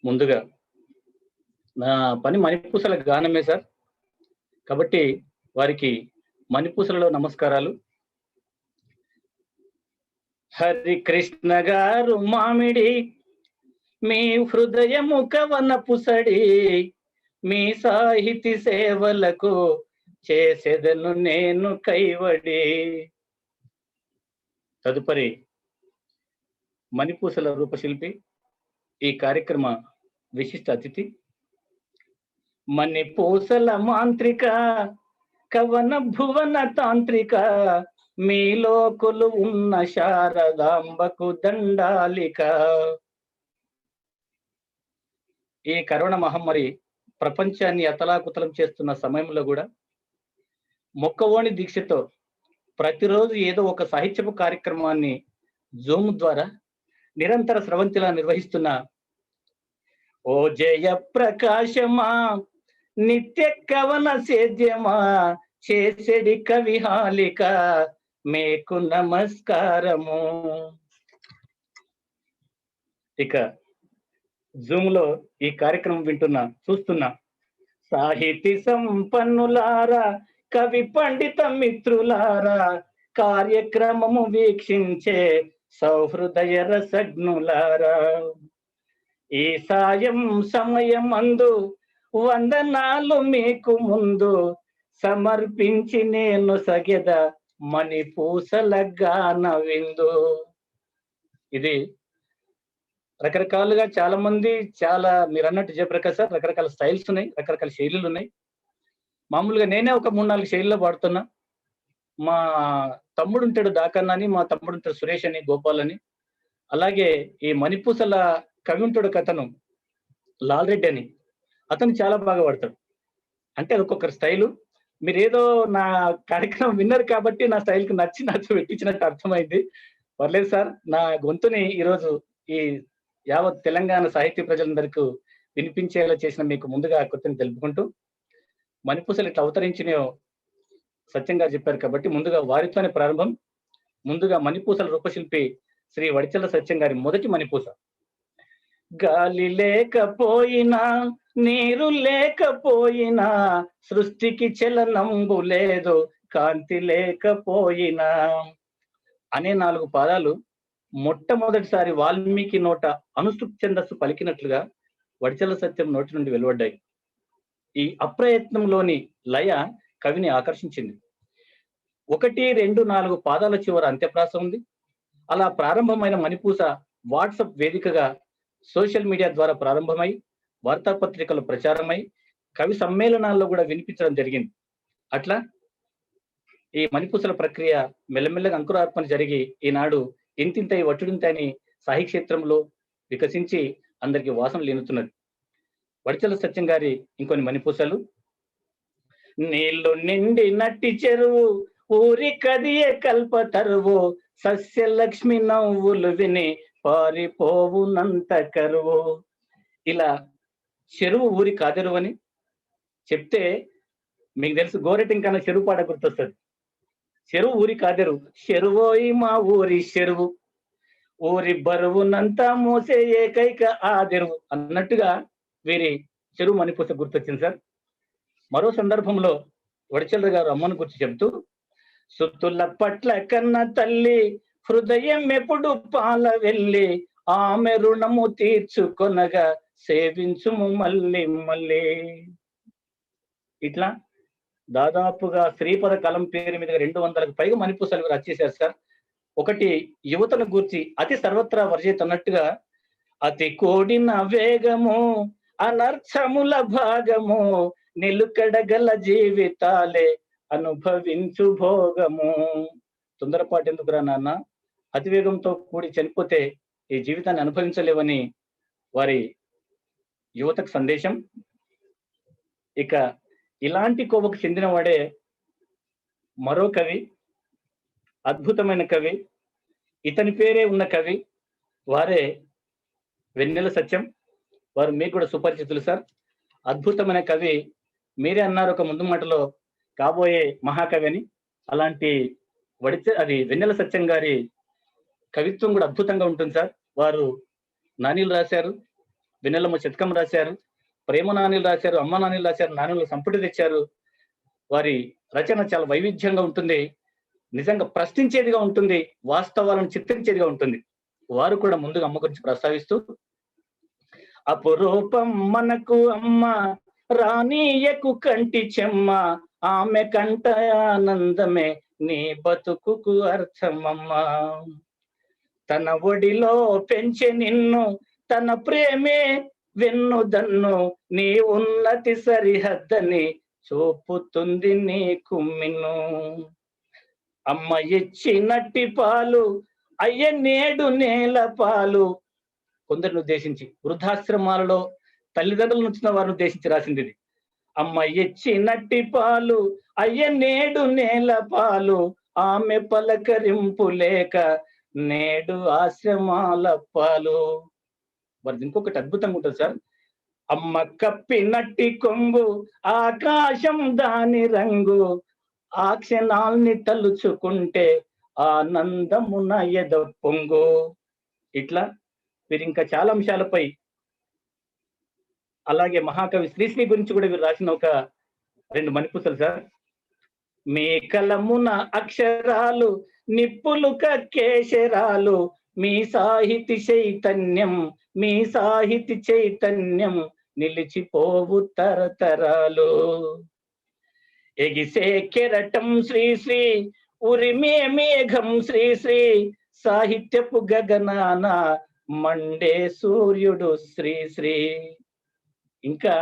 ముందుగా నా పని మణిపూసల గానమే సార్. కాబట్టి వారికి మణిపూసలలో నమస్కారాలు. హరికృష్ణ గారు మామిడి మీ హృదయము కవన పుసడి మీ సాహితీ సేవలకు చేసెదను నేను కైవడి. తదుపరి మణిపూసల రూపశిల్పి, ఈ కార్యక్రమ విశిష్ట అతిథి, మణిపూసల మాంత్రిక కవన భువన తాంత్రిక మీలో కొలువు ఉన్న శారదాంబకు దండాలిక. ఈ కరోనా మహమ్మారి ప్రపంచాన్ని అతలాకుతలం చేస్తున్న సమయంలో కూడా మొక్కవోని దీక్షతో ప్రతిరోజు ఏదో ఒక సాహిత్యపు కార్యక్రమాన్ని జూమ్ ద్వారా నిరంతర స్రవంతిలా నిర్వహిస్తున్న ఓ జయ ప్రకాశమా, నిత్య కవన సేద్యమా, చేసెడి కవిహాలిక మీకు నమస్కారము. ఇక జూమ్ లో ఈ కార్యక్రమం వింటున్న చూస్తున్న సాహితీ సంపన్నులారా, కవి పండిత మిత్రులారా, కార్యక్రమము వీక్షించే సౌహృదయ రసజ్ఞులారా, ఈ సాయం సమయం అందు వందనాలు మీకు ముందు సమర్పించి నేను సగెద మణిపూసల గాన విందు. ఇది రకరకాలుగా చాలా మంది మీరు అన్నట్టు జయప్రకాష్ సార్, రకరకాల స్టైల్స్ ఉన్నాయి, రకరకాల శైలులు ఉన్నాయి. మామూలుగా నేనే ఒక 3-4 శైలిలో పాడుతున్నా. మా తమ్ముడు ఉంటాడు దాకన్న అని, మా తమ్ముడు ఉంటాడు సురేష్ అని, గోపాల్ అని. అలాగే ఈ మణిపూసల కవి ఉంటాడు కథను లాల్ రెడ్డి అని, అతను చాలా బాగా పాడతాడు. అంటే అది ఒక్కొక్కరి స్టైలు. మీరేదో నా కార్యక్రమం విన్నారు కాబట్టి నా స్టైల్కి నచ్చి నాతో పెట్టించినట్టు అర్థమైంది. పర్లేదు సార్, నా గొంతుని ఈరోజు ఈ యావత్ తెలంగాణ సాహిత్య ప్రజలందరికీ వినిపించేలా చేసిన మీకు ముందుగా కృతజ్ఞతలు తెలుపుకుంటూ, మణిపూసలు ఇట్లా అవతరించినయో సత్యం గారు చెప్పారు కాబట్టి ముందుగా వారితోనే ప్రారంభం. ముందుగా మణిపూసల రూపశిల్పి శ్రీ వడిచెల సత్యం గారి మొదటి మణిపూస. గాలి లేకపోయినా నీరు లేకపోయినా సృష్టికి చలనంబు లేదు, కాంతి లేకపోయినా అనే 4 పాదాలు మొట్టమొదటిసారి వాల్మీకి నోట అనుసృప్ ఛందస్సు పలికినట్లుగా వడిచెల సత్యం నోటి నుండి వెలువడ్డాయి. ఈ అప్రయత్నంలోని లయ కవిని ఆకర్షించింది. 1, 2, 4 పాదాల చివర అంత్యప్రాస ఉంది. అలా ప్రారంభమైన మణిపూస వాట్సాప్ వేదికగా సోషల్ మీడియా ద్వారా ప్రారంభమై వార్తాపత్రికలు ప్రచారమై కవి సమ్మేళనాల్లో కూడా వినిపించడం జరిగింది. అట్లా ఈ మణిపూసల ప్రక్రియ మెల్లమెల్లగా అంకురార్పణ జరిగి ఈనాడు ఇంతింతై వట్టుడింతని సాహిత్య క్షేత్రంలో వికసించి అందరికి వాసనలు ఎన్నుతున్నది. వడిచెల సత్యం గారి ఇంకొన్ని మణిపూసలు. నీళ్లు నిండి నట్టి చెరువు ఊరి కదియే కల్ప తరువు, సస్యలక్ష్మి నవ్వులు విని పారిపోవునంత కరువు. ఇలా చెరువు ఊరి కాదెరువు అని చెప్తే మీకు తెలుసు, గోరెటింకన్నా చెరువు పాట గుర్తొస్తుంది. చెరువు ఊరి కాదెరువు, చెరువోయి మా ఊరి చెరువు, ఊరి బరువునంతా మోసే ఏకైక ఆదెరువు అన్నట్టుగా వీరి చెరువు మణిపూస గుర్తొచ్చింది సార్. మరో సందర్భంలో వడిచెల గారు అమ్మను గురించి చెప్తూ, సుత్తుల పట్ల కన్న తల్లి హృదయం ఎప్పుడు పాల వెళ్ళి, ఆమె రుణము తీర్చుకొనగా సేవించుము మళ్ళీ మళ్ళీ. ఇట్లా దాదాపుగా శ్రీపద కలం పేరు మీద 200కు పైగా మణిపూసలు రచేశారు సార్. ఒకటి యువతను గూర్చి అతి సర్వత్రా వర్జిత అన్నట్టుగా, అతి కోడిన వేగము అనర్థముల భాగము, నిలుకడగల జీవితాలే అనుభవించు భోగము. తొందరపాటు ఎందుకురా నాన్న, అతివేగంతో కూడి చనిపోతే ఈ జీవితాన్ని అనుభవించలేవని వారి యువతకు సందేశం. ఇక ఇలాంటి కోవకు చెందిన వాడే మరో కవి, అద్భుతమైన కవి, ఇతని పేరే ఉన్న కవి, వారే వెన్నెల సత్యం. వారు మీకు కూడా సుపరిచితులు సార్. అద్భుతమైన కవి, మీరే అన్నారు ఒక ముందు మాటలో కాబోయే మహాకవి అని. అలాంటి అది వెన్నెల సత్యం గారి కవిత్వం కూడా అద్భుతంగా ఉంటుంది సార్. వారు నానీలు రాశారు, వెన్నెలమ్మ శతకం రాశారు, ప్రేమ నాణేలు రాశారు, అమ్మ నాణేలు రాశారు, నాణ్యాల సంపుటి తెచ్చారు. వారి రచన చాలా వైవిధ్యంగా ఉంటుంది. నిజంగా ప్రశ్నించేదిగా ఉంటుంది. వాస్తవాలను చిత్రించేదిగా ఉంటుంది. వారు కూడా ముందుగా అమ్మ గురించి ప్రస్తావిస్తూ, అపురూపం మనకు అమ్మ రానీయకు కంటి చెమ్మ, ఆమె కంట ఆనందమే నీ బతుకుకు అర్థమమ్మా. తన ఒడిలో పెంచె నిన్ను తన ప్రేమే వెన్నుదన్ను, నీ ఉన్నతి సరిహద్దని చూపుతుంది నీ కుమ్మిను. అమ్మ ఇచ్చినట్టి పాలు అయ్య నేడు నేల పాలు. కొందరిని ఉద్దేశించి, వృద్ధాశ్రమాలలో తల్లిదండ్రులను ఉంచిన వారిని ఉద్దేశించి రాసింది ఇది. అమ్మ ఇచ్చినట్టి పాలు అయ్య నేడు నేల పాలు, ఆమె పలకరింపు లేక నేడు ఆశ్రమాల పాలు. మరి ఇంకొకటి అద్భుతంగా ఉంటుంది సార్. అమ్మ కప్పినట్టి కొంగు ఆకాశం దాని రంగు, ఆ క్షణాల్ని తలుచుకుంటే ఆనందమున ఎద పొంగు. ఇట్లా వీరు ఇంకా చాలా అంశాలపై, అలాగే మహాకవి శ్రీశ్రీ గురించి కూడా వీరు రాసిన ఒక 2 మణిపుసలు సార్. మీ కలమున అక్షరాలు నిప్పులు కక్కేశరాలు, మీ సాహితీ చైతన్యం మీ సాహితీ చైతన్యం నిలిచిపోవు తరతరాలు. ఎగిసే కెరటం శ్రీశ్రీ ఉరిమే మేఘం శ్రీశ్రీ, సాహిత్యపు గగనాన మండే సూర్యుడు శ్రీశ్రీ. ఇంకా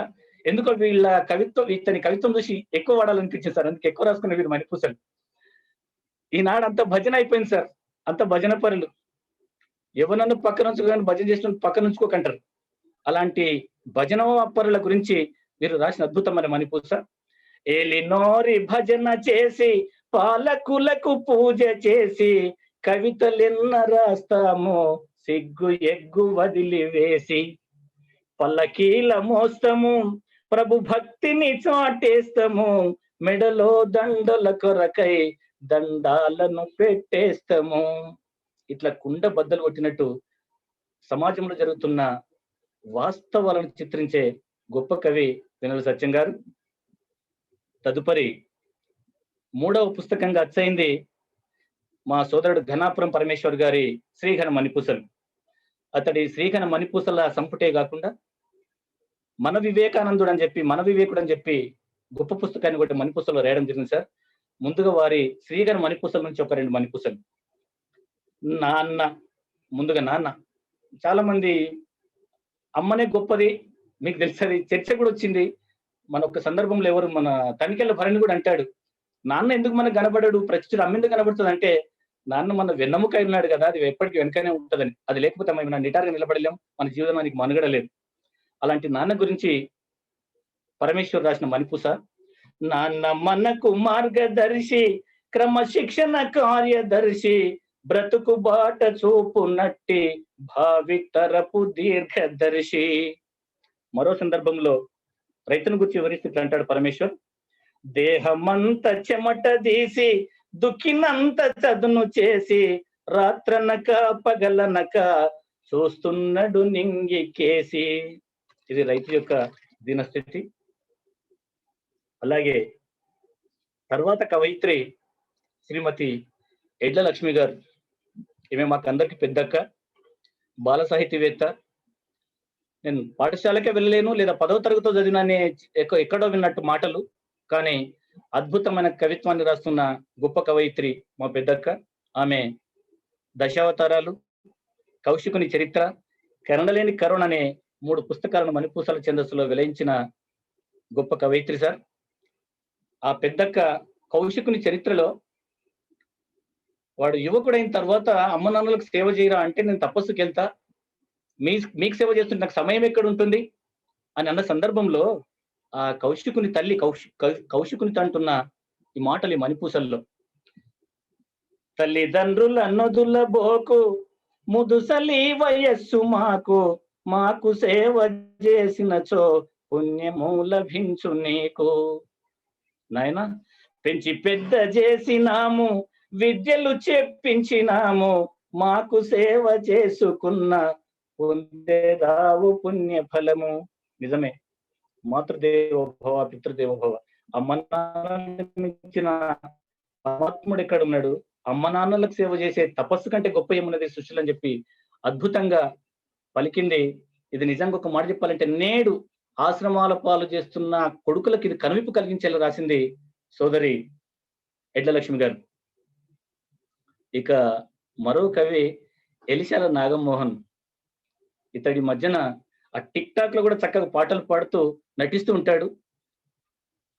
ఎందుకో వీళ్ళ కవిత్వం, ఇతని కవిత్వం చూసి ఎక్కువ వాడాలనిపించింది సార్. అందుకే ఎక్కువ రాసుకునే వీరు మణిపూసలు. ఈనాడు అంత భజన అయిపోయింది సార్, అంత భజన పరులు. ఎవరన్నా పక్కన ఉంచుకోగానే భజన చేసిన పక్కన ఉంచుకోకంటారు. అలాంటి భజన పరుల గురించి వీరు రాసిన అద్భుతమైన మణిపూస. ఏలినోరి భజన చేసి పాలకులకు పూజ చేసి, కవితలెన్న రాస్తాము సిగ్గు ఎగ్గు వదిలివేసి, పల్లకీల మోస్తము ప్రభు భక్తిని చాటేస్తాము, మెడలో దండల కొరకై దండాలను పెట్టేస్తాము. ఇట్లా కుండ బద్దలు కొట్టినట్టు సమాజంలో జరుగుతున్న వాస్తవాలను చిత్రించే గొప్ప కవి వెన్నెల సత్యం గారు. తదుపరి 3వ పుస్తకంగా అచ్చయింది మా సోదరుడు ఘనాపురం పరమేశ్వర్ గారి శ్రీఘన మణిపూసలు. అతడి శ్రీఘన మణిపూసల సంపుటే కాకుండా మన వివేకానందుడు అని చెప్పి, మన వివేకుడు అని చెప్పి గొప్ప పుస్తకాన్ని కూడా మణిపూసలో రాయడం జరిగింది సార్. ముందుగా వారి శ్రీఘన మణిపూసల నుంచి ఒక 2 మణిపూసలు. నాన్న, ముందుగా నాన్న. చాలా మంది అమ్మనే గొప్పది, మీకు తెలుసది, చర్చ కూడా వచ్చింది. మన ఒక సందర్భంలో ఎవరు, మన తనికెళ్ళ భరణి కూడా అంటాడు, నాన్న ఎందుకు మనకు కనబడాడు, ప్రతిష్ఠుడు అమ్మ ఎందుకు కనబడుతుంది అంటే, నాన్న మన వెన్నెముక ఉన్నాడు కదా, అది ఎప్పటికీ వెనకనే ఉంటుందని. అది లేకపోతే మనం నిటారుగా నిలబడలేం, మన జీవితానికి మనుగడ లేదు. అలాంటి నాన్న గురించి పరమేశ్వర్ రాసిన మణిపూస. నాన్న మనకు మార్గదర్శి, క్రమశిక్షణ కార్యదర్శి, బ్రతుకు బాట చూపునట్టి భావితరపు దీర్ఘదర్శి. మరో సందర్భంలో రైతును గురించి వివరిస్తూ ఇట్లా అంటాడు పరమేశ్వర్. దేహమంత చెమట తీసి దుఃఖినంత చదును చేసి, రాత్రనక పగలనక చూస్తున్నాడు నింగి కేసి. ఇది రైతు యొక్క దీనస్థితి. అలాగే తర్వాత కవయిత్రి శ్రీమతి ఎడ్ల లక్ష్మి గారు. ఈమె మాకు అందరికి పెద్దక్క, బాల సాహితీవేత్త. నేను పాఠశాలకే వెళ్ళలేను, లేదా 10వ తరగతితో చదివినానే ఎక్కడో విన్నట్టు మాటలు, కానీ అద్భుతమైన కవిత్వాన్ని రాస్తున్న గొప్ప కవయిత్రి మా పెద్దక్క. ఆమె దశావతారాలు, కౌశికుని చరిత్ర, కరణలేని కరుణ అనే 3 పుస్తకాలను మణిపూసల ఛందస్సులో వెలయించిన గొప్ప కవయిత్రి సార్. ఆ పెద్దక్క కౌశికుని చరిత్రలో, వాడు యువకుడైన తర్వాత అమ్మ నాన్నలకు సేవ చేయరా అంటే, నేను తపస్సుకి వెళ్తా, మీకు సేవ చేస్తుంటే నాకు సమయం ఎక్కడ ఉంటుంది అని అన్న సందర్భంలో ఆ కౌశికుని తల్లి కౌశికునితో అంటున్న ఈ మాటలు ఈ మణిపూసల్లో. తల్లిదండ్రుల నొదుల బోకు ముదుసలి వయస్సు మాకు, మాకు సేవ చేసినచో పుణ్యము లభించు నీకు. నాయన పెంచి పెద్ద చేసినాము, విద్యలు చెప్పించినాము, మాకు సేవ చేసుకున్న పొందేదావు పుణ్య ఫలము. నిజమే, మాతృదేవోభవ పితృదేవోభవ. అమ్మ నాన్నలను ఇచ్చిన పరమాత్ముడు ఎక్కడ ఉన్నాడు? అమ్మ నాన్నలకు సేవ చేసే తపస్సు కంటే గొప్ప ఏమున్నది సృష్టిలో అని చెప్పి అద్భుతంగా పలికింది. ఇది నిజంగా ఒక మాట చెప్పాలంటే, నేడు ఆశ్రమాల పాలు చేస్తున్న కొడుకులకు ఇది కనువిప్పు కలిగించేలా రాసింది సోదరి ఎడ్ల లక్ష్మి గారు. ఇక మరో కవి ఎలిశాల నాగమోహన్. ఇతడి మధ్యన ఆ టిక్ టాక్ లో కూడా చక్కగా పాటలు పాడుతూ నటిస్తూ ఉంటాడు.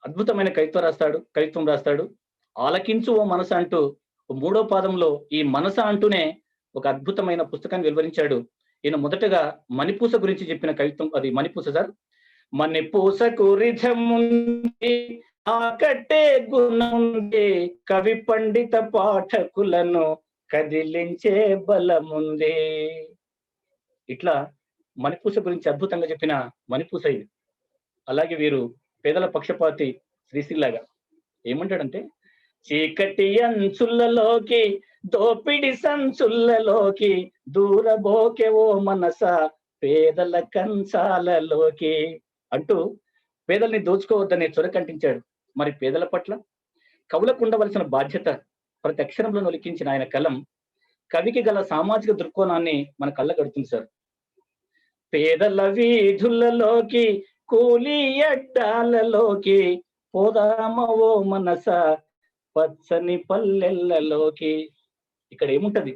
అద్భుతమైన కవిత్వం రాస్తాడు. ఆలకించు ఓ మనస అంటూ మూడో పాదంలో ఈ మనస అంటూనే ఒక అద్భుతమైన పుస్తకాన్ని వెలువరించాడు. ఈయన మొదటగా మణిపూస గురించి చెప్పిన కవిత్వం అది. మణిపూస సార్, మణిపూసకు రిధముంది, ఆకట్టే గుణముంది, కవి పండిత పాఠకులను కదిలించే బలముంది. ఇట్లా మణిపూస గురించి అద్భుతంగా చెప్పిన మణిపూస ఇది. అలాగే వీరు పేదల పక్షపాతి శ్రీశ్రీలాగా ఏమంటాడంటే, చీకటి అంచులలోకి దోపిడి సంచులలోకి దూరబోకే ఓ మనస పేదల కంచాలలోకి అంటూ పేదల్ని దోచుకోవద్దనే చొరకంటించాడు. మరి పేదల పట్ల కవులకు ఉండవలసిన బాధ్యత ప్రతి అక్షరంలో నొలికించిన ఆయన కలం కవికి గల సామాజిక దృక్కోణాన్ని మన కళ్ళగడుతుంది సార్. పేదల వీధులలోకి కూలీ అడ్డాలలోకి పోదామవో మనస పచ్చని పల్లెళ్ళలోకి. ఇక్కడ ఏముంటది?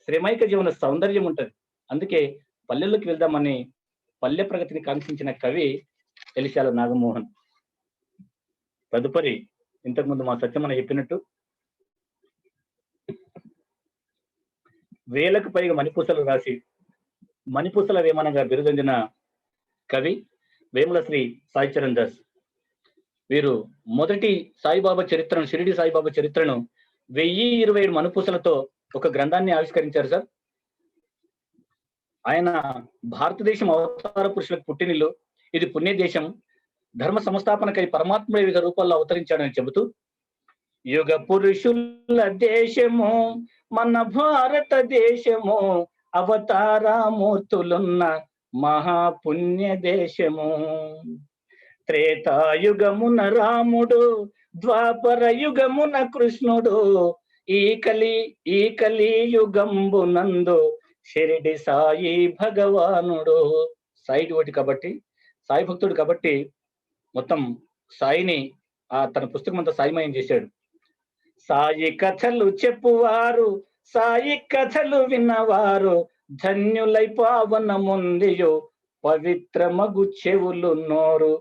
శ్రమైక జీవన సౌందర్యం ఉంటది. అందుకే పల్లెల్లోకి వెళ్దామని పల్లె ప్రగతిని కాంక్షించిన కవి ఎలిశాల నాగమోహన్. తదుపరి ఇంతకుముందు మా సత్యమని చెప్పినట్టు వేలకు పైగా మణిపూసలు రాసి మణిపూసల వేమనగా బిరుదొందిన కవి వేముల శ్రీ సాయి చరణ్ దాస్. వీరు మొదటి సాయిబాబా చరిత్రను, షిరిడి సాయిబాబా చరిత్రను 1027 మణిపూసలతో ఒక గ్రంథాన్ని ఆవిష్కరించారు సార్. ఆయన భారతదేశం అవతార పురుషులకు పుట్టినిల్లు, ఇది పుణ్య దేశం, ధర్మ సంస్థాపనకై పరమాత్ముడు వివిధ రూపాల్లో అవతరించాడని చెబుతూ, యుగ పురుషుల దేశము మన భారతదేశము, అవతారమూర్తులున్న మహాపుణ్య దేశము. త్రేతాయుగమున రాముడు, ద్వాపర యుగమున కృష్ణుడు, ఈ కలి యుగంబునందు షిరిడి సాయి భగవానుడు. సాయి ఒకటి కాబట్టి, సాయి భక్తుడు కాబట్టి మొత్తం సాయిని తన పుస్తకం అంతా సాయిమయం చేశాడు. సాయి కథలు చెప్పువారు, సాయి కథలు విన్నవారు, ధన్యులై పావన ముందియో పవిత్రమగు చెవులు నోరు.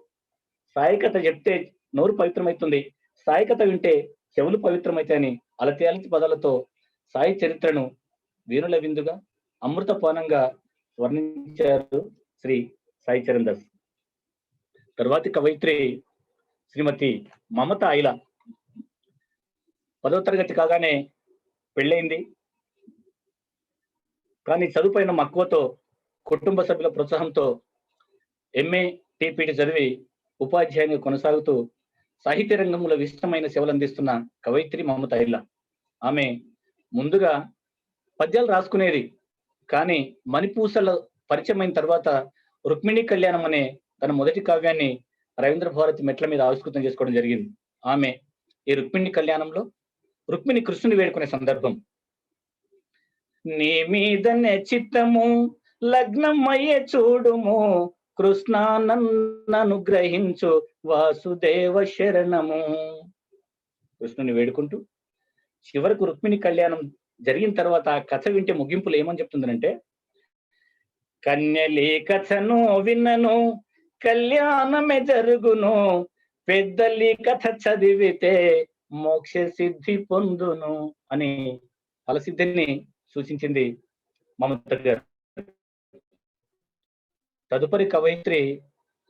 సాయి కథ చెప్తే నోరు పవిత్రమవుతుంది, సాయి కథ వింటే చెవులు పవిత్రమవుతాయని అలతి పదాలతో సాయి చరిత్రను వీణుల విందుగా అమృతపానంగా వర్ణించారు శ్రీ సాయి చరణ్ దాస్. తరువాతి కవయిత్రి శ్రీమతి మమత ఐలా. 10వ తరగతి కాగానే పెళ్ళైంది. కానీ చదువుపైన మక్కువతో, కుటుంబ సభ్యుల ప్రోత్సాహంతో MA TPD చదివి ఉపాధ్యాయునిగా కొనసాగుతూ సాహిత్య రంగంలో విశిష్టమైన సేవలు అందిస్తున్న కవయిత్రి మమత ఐలా. ఆమె ముందుగా పద్యాలు రాసుకునేది, కానీ మణిపూసల పరిచయం అయిన తర్వాత రుక్మిణి కళ్యాణం అనే తన మొదటి కావ్యాన్ని రవీంద్ర భారతి మెట్ల మీద ఆవిష్కృతం చేసుకోవడం జరిగింది. ఆమె ఈ రుక్మిణి కళ్యాణంలో రుక్మిణి కృష్ణుని వేడుకునే సందర్భం, నీ మీదనే చిత్తము లగ్నమయ్యే చూడుము, కృష్ణ నన్ను గ్రహించు వాసుదేవ శరణము. కృష్ణుని వేడుకుంటూ చివరకు రుక్మిణి కళ్యాణం జరిగిన తర్వాత ఆ కథ వింటే ముగింపులు ఏమని చెప్తుందంటే, కన్యలి కథను విన్నను కళ్యాణమే జరుగును, పెద్దలి కథ చదివితే మోక్ష సిద్ధి పొందును అని ఫలసిద్ధిని సూచించింది మమత గారు. తదుపరి కవయిత్రి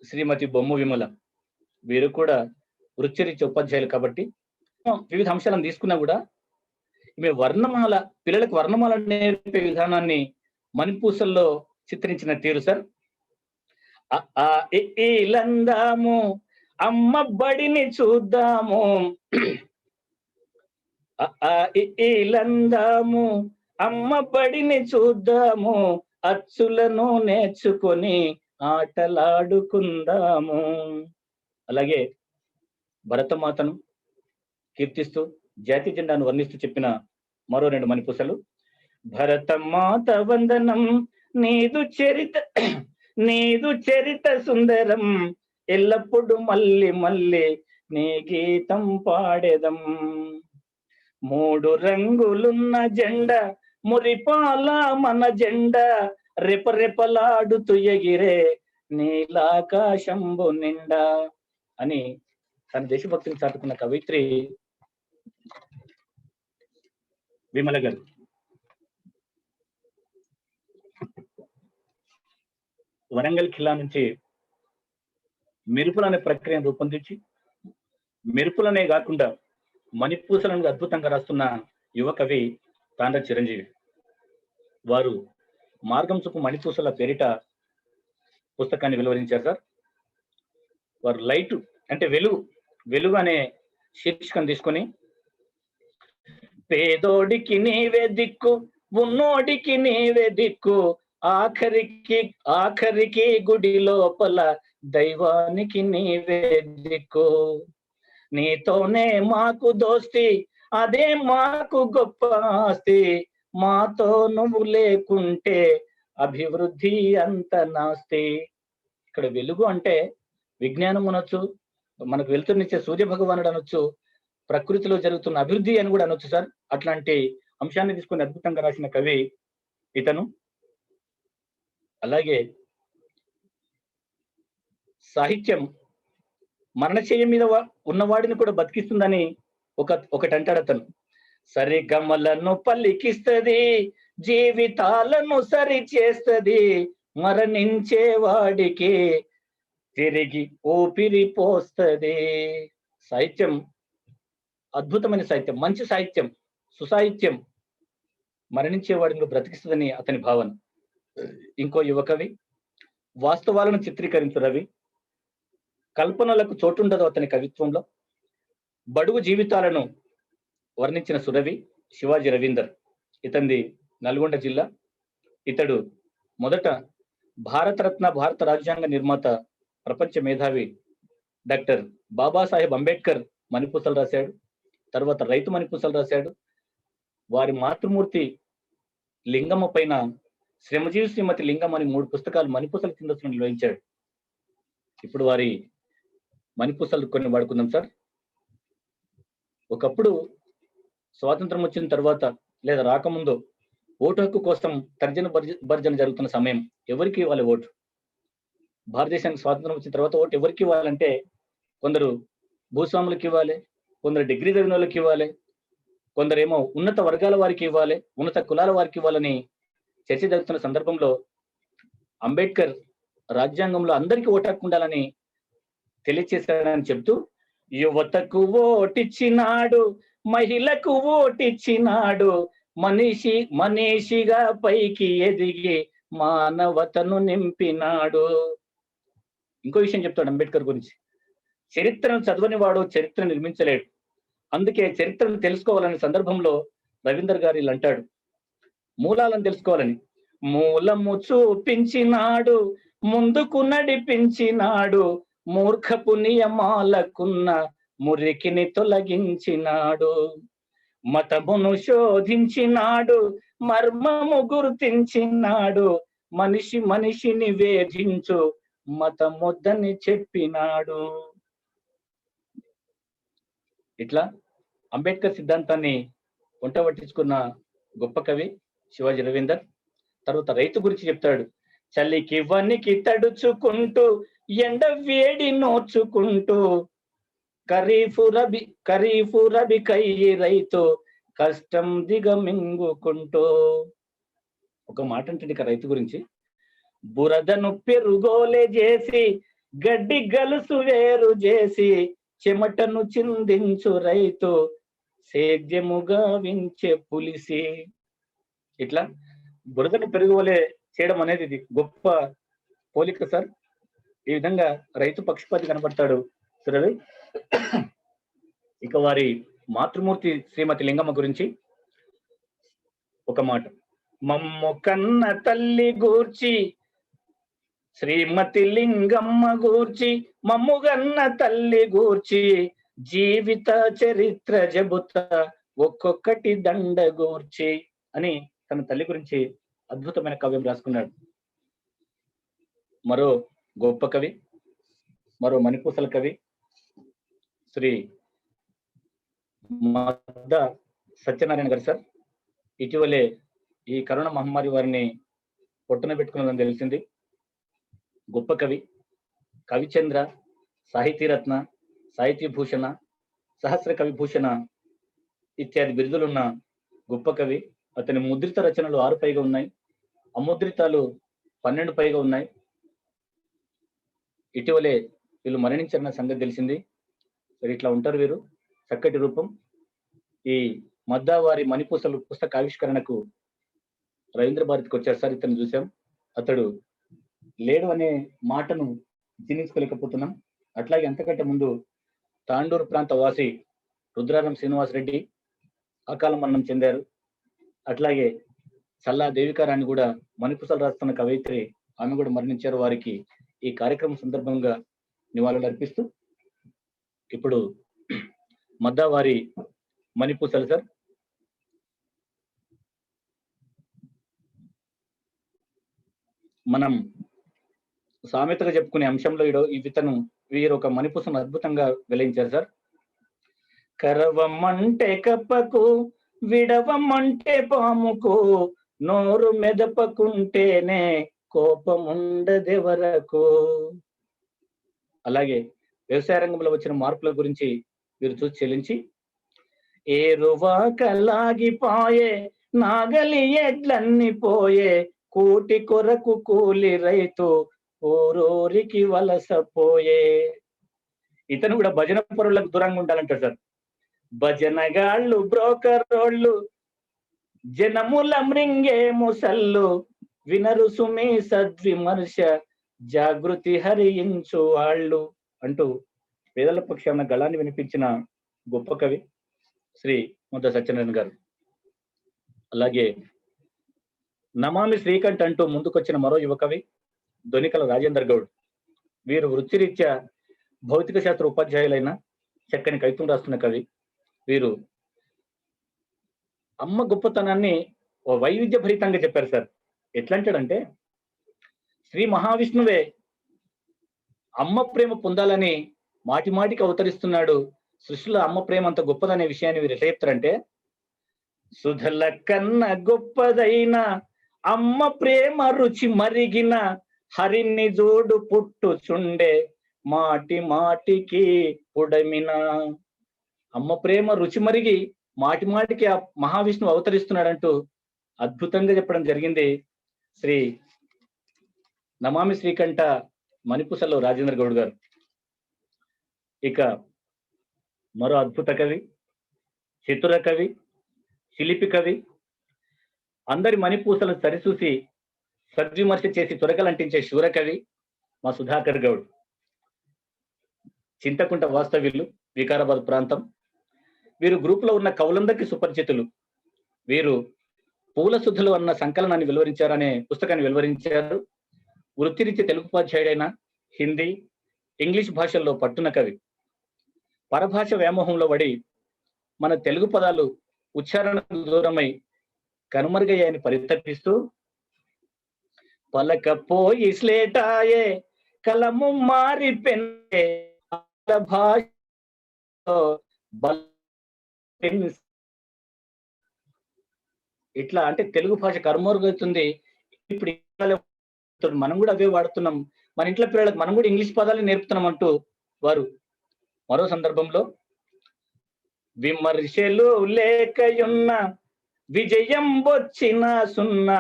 శ్రీమతి బొమ్ము విమల. వీరు కూడా వృత్తిరీత్యా ఉపాధ్యాయులు కాబట్టి వివిధ అంశాలను తీసుకున్నా కూడా ఈమె వర్ణమాల, పిల్లలకు వర్ణమాల నేర్పే విధానాన్ని మణిపూసల్లో చిత్రించిన తీరు సార్. లందాము అమ్మ బడిని చూద్దాము, లందాము అమ్మ బడిని చూద్దాము, అచ్చులను నేర్చుకొని ఆటలాడుకుందాము. అలాగే భరతమాతను కీర్తిస్తూ జాతి జెండాను వర్ణిస్తూ చెప్పిన మరో 2 మణిపూసలు. భరతమాత వందనం నీదు చరిత నీదు చరిత సుందరం ఎల్లప్పుడు మళ్ళీ మళ్ళీ నీ గీతం పాడెదం. 3 రంగులున్న జెండా మురిపాల మన జెండా రెపరెపలాడుతూ ఎగిరే నీలాకాశంబు నిండా అని తన దేశభక్తిని చాటుకున్న కవిత్రి విమల గారు. వరంగల్ ఖిల్లా నుంచి మెరుపులు అనే ప్రక్రియను రూపొందించి మెరుపులనే కాకుండా మణిపూసలను అద్భుతంగా రాస్తున్న యువ కవి తాండ్ర చిరంజీవి. వారు మార్గం చూపు మణిపూసల పేరిట పుస్తకాన్ని వెలువరించారు సార్. వారు లైట్ అంటే వెలుగు అనే శీర్షికను తీసుకొని పేదోడికి నీవే దిక్కు ఉన్నోడికి నీవే దిక్కు ఆఖరికి గుడి లోపల దైవానికి నీవే దిక్కు నీతోనే మాకు దోస్తి అదే మాకు గొప్ప ఆస్తి మాతో నువ్వు లేకుంటే అభివృద్ధి అంత నాస్తి. ఇక్కడ వెలుగు అంటే విజ్ఞానం అనొచ్చు, మనకు వెలుతురునిచ్చే సూర్య భగవానుడు అనొచ్చు, ప్రకృతిలో జరుగుతున్న అభివృద్ధి అని కూడా అనొచ్చు సార్. అట్లాంటి అంశాన్ని తీసుకొని అద్భుతంగా రాసిన కవి ఇతను. అలాగే సాహిత్యం మరణశయ్య మీద ఉన్నవాడిని కూడా బతికిస్తుందని ఒకటి అంటాడు అతను. సరిగమలను పలికిస్తది జీవితాలను సరి చేస్తది మరణించే వాడికి తిరిగి ఊపిరి పోస్తది. సాహిత్యం అద్భుతమైన సాహిత్యం, మంచి సాహిత్యం, సుసాహిత్యం మరణించేవాడిని బ్రతికిస్తుందని అతని భావన. ఇంకో యువకవి వాస్తవాలను చిత్రీకరించు రవి, కల్పనలకు చోటుండదు అతని కవిత్వంలో. బడుగు జీవితాలను వర్ణించిన సురవి శివాజీ రవీందర్. ఇతంది నల్గొండ జిల్లా. ఇతడు మొదట భారతరత్న భారత రాజ్యాంగ నిర్మాత ప్రపంచ మేధావి డాక్టర్ బాబాసాహెబ్ అంబేద్కర్ మణిపూసలు రాశాడు. తర్వాత రైతు మణిపూసలు రాశాడు. వారి మాతృమూర్తి లింగమ్మ పైన శ్రమజీవి శ్రీమతి లింగం అని 3 పుస్తకాలు మణిపూసల కింద నిర్వహించాడు. ఇప్పుడు వారి మణిపూసలు కొన్ని వాడుకుందాం సార్. ఒకప్పుడు స్వాతంత్రం వచ్చిన తర్వాత లేదా రాకముందు ఓటు హక్కు కోసం తర్జన భర్జన జరుగుతున్న సమయం. ఎవరికి ఇవ్వాలి ఓటు? భారతదేశానికి స్వాతంత్రం వచ్చిన తర్వాత ఓటు ఎవరికి ఇవ్వాలంటే కొందరు భూస్వాములకు ఇవ్వాలి, కొందరు డిగ్రీ చదివిన వాళ్ళకి ఇవ్వాలి, కొందరేమో ఉన్నత వర్గాల వారికి ఇవ్వాలి, ఉన్నత కులాల వారికి ఇవ్వాలని చర్చ జరుగుతున్న సందర్భంలో అంబేద్కర్ రాజ్యాంగంలో అందరికీ ఓటు హక్కు ఉండాలని తెలియచేశాడని చెప్తూ, యువతకు ఓటిచ్చినాడు, మహిళకు ఓటిచ్చినాడు, మనిషిగా పైకి ఎదిగి మానవతను నింపినాడు. ఇంకో విషయం చెప్తాడు అంబేద్కర్ గురించి. చరిత్రను చదవని వాడు చరిత్ర నిర్మించలేడు. అందుకే చరిత్రను తెలుసుకోవాలనే సందర్భంలో రవీందర్ గారు ఇలా అంటాడు, మూలాలను తెలుసుకోవాలని. మూలము చూపించినాడు, ముందుకు నడిపించినాడు, మూర్ఖపు నియమాలకున్న మురికిని తొలగించినాడు, మతమును శోధించినాడు, మర్మము గుర్తించినాడు, మనిషిని వేధించు మతమొద్దని చెప్పినాడు. ఇట్లా అంబేద్కర్ సిద్ధాంతాన్ని వంట పట్టించుకున్న గొప్ప కవి శివాజీ రవీందర్. తర్వాత రైతు గురించి చెప్తాడు. చలికి వనికి తడుచుకుంటూ ఎండ వేడి నోచుకుంటూ ఖరీఫు రబి కయ్యి రైతు కష్టం దిగమింగుకుంటూ. ఒక మాట అంటే ఇక రైతు గురించి, బురదను పెరుగోలే చేసి గడ్డి గలుసు వేరు చేసి చెమటను చిందించు రైతు సేద్యముగా వించే పులిసి. ఇట్లా బురదను పెరుగోలే చేయడం అనేది ఇది గొప్ప పోలిక సార్. ఈ విధంగా రైతు పక్షపాతి కనబడతాడు సురవి. ఇక వారి మాతృమూర్తి శ్రీమతి లింగమ్మ గురించి ఒక మాట. మమ్ము కన్న తల్లి గూర్చి శ్రీమతి లింగమ్మ గూర్చి మమ్ముగన్న తల్లి గూర్చి జీవిత చరిత్ర చెబుతా ఒక్కొక్కటి దండ గూర్చి అని తన తల్లి గురించి అద్భుతమైన కావ్యం రాసుకున్నాడు. మరో గొప్ప కవి, మరో మణిపూసల కవి శ్రీ మద్ద సత్యనారాయణ గారు సార్. ఇటీవలే ఈ కరోనా మహమ్మారి వారిని పొట్టున పెట్టుకున్నదని తెలిసింది. గొప్ప కవి, కవిచంద్ర, సాహితీరత్న, సాహితీ భూషణ, సహస్ర కవి భూషణ ఇత్యాది బిరుదులున్న గొప్ప కవి. అతని ముద్రిత రచనలు 6 పైగా ఉన్నాయి, అముద్రితాలు 12 పైగా ఉన్నాయి. ఇటీవలే వీళ్ళు మరణించారన్న సంగతి తెలిసింది. సరే, ఇట్లా ఉంటారు వీరు. చక్కటి రూపం. ఈ మద్దా వారి మణిపూసలు పుస్తక ఆవిష్కరణకు రవీంద్ర భారతికి వచ్చారు సార్. ఇతను చూసాం. అతడు లేడు అనే మాటను జీర్ణించుకోలేకపోతున్నాం. అట్లాగే అంతకంటే ముందు తాండూరు ప్రాంత వాసి రుద్రారం శ్రీనివాసరెడ్డి అకాల మరణం చెందారు. అట్లాగే చల్లా దేవికారాన్ని కూడా మణిపూసలు రాస్తున్న కవయిత్రి, ఆమె కూడా మరణించారు. వారికి ఈ కార్యక్రమం సందర్భంగా నివాళులు అర్పిస్తూ ఇప్పుడు మద్దా వారి మణిపూసలు సార్. మనం సామెతగా చెప్పుకునే అంశంలో వీరు ఒక మణిపూసను అద్భుతంగా వెలించారు సార్. కరవమంటే కప్పకు, విడవమంటే పాముకు, నోరు మెదపకుంటేనే కోపముండదెవరకు. అలాగే వ్యవసాయ రంగంలో వచ్చిన మార్పుల గురించి వీరు చూసి చెల్లించి, ఏరువాకలాగిపాయే నాగలి ఎడ్లన్నీ పోయే, కూటి కొరకు కూలి రైతు ఊరూరికి వలస పోయే. ఇతను కూడా భజన పరులకు దూరంగా ఉండాలంటారు సార్. భజనగాళ్ళు, బ్రోకరోళ్ళు, జనముల మృంగే ముసళ్ళు, వినరు సుమి సద్విమర్శ, జాగృతి హరించు వాళ్ళు అంటూ పేదల పక్షాన గళాన్ని వినిపించిన గొప్ప కవి శ్రీ మద్ద సత్యనారాయణ గారు. అలాగే నమామి శ్రీకంఠ్ అంటూ ముందుకొచ్చిన మరో యువ కవి దొనికల రాజేందర్ గౌడ్. వీరు వృత్తిరీత్యా భౌతిక శాస్త్ర ఉపాధ్యాయులైన చక్కని కవిత్వం రాస్తున్న కవి. వీరు అమ్మ గొప్పతనాన్ని వైవిధ్య భరితంగా చెప్పారు సార్. ఎట్లా అంటాడంటే, శ్రీ మహావిష్ణువే అమ్మ ప్రేమ పొందాలని మాటి మాటికి అవతరిస్తున్నాడు. సృష్టిలో అమ్మ ప్రేమ అంత గొప్పదనే విషయాన్ని వీరు ఎట్లా చెప్తారంటే, సుధల కన్న గొప్పదైన అమ్మ ప్రేమ రుచి మరిగిన, హరిని జోడు పుట్టుచుండే మాటి మాటికి పుడమిన. అమ్మ ప్రేమ రుచి మరిగి మాటి మాటికి ఆ మహావిష్ణువు అవతరిస్తున్నాడంటూ అద్భుతంగా చెప్పడం జరిగింది శ్రీ నమామి శ్రీకంఠ మణిపూసల్లో రాజేంద్ర గౌడ్ గారు. ఇక మరో అద్భుత కవి, చతుర కవి, శిల్పి కవి, అందరి మణిపూసలు సరిచూసి సద్విమర్శ చేసి త్వరగలంటించే శూరకవి మా సుధాకర్ గౌడ్. చింతకుంట వాస్తవ్యులు, వికారాబాద్ ప్రాంతం. వీరు గ్రూప్ లో ఉన్న కవులందరికీ సుపరిచితులు. వీరు పూల శుద్ధులు అన్న సంకలనాన్ని వెలువరించారనే పుస్తకాన్ని వెలువరించారు. వృత్తిరీత్యా తెలుగు ఉపాధ్యాయుడైన హిందీ, ఇంగ్లీష్ భాషల్లో పట్టున కవి. పరభాష వ్యామోహంలో పడి మన తెలుగు పదాలు ఉచ్చారణకు దూరమై కనుమరుగయ్యాయని పరితపిస్తూ, పలకపోయి స్లేటాయే కలము మారి పెన్నే భాష ఇట్లా అంటే తెలుగు భాష కనుమరుగవుతుంది. ఇప్పుడు మనం కూడా అవే వాడుతున్నాం. మన ఇంట్లో పిల్లలకు మనం కూడా ఇంగ్లీష్ పదాలు నేర్పుతున్నాం అంటూ వారు మరో సందర్భంలో, విమర్శలు లేకయున్న విజయం వచ్చిన సున్నా,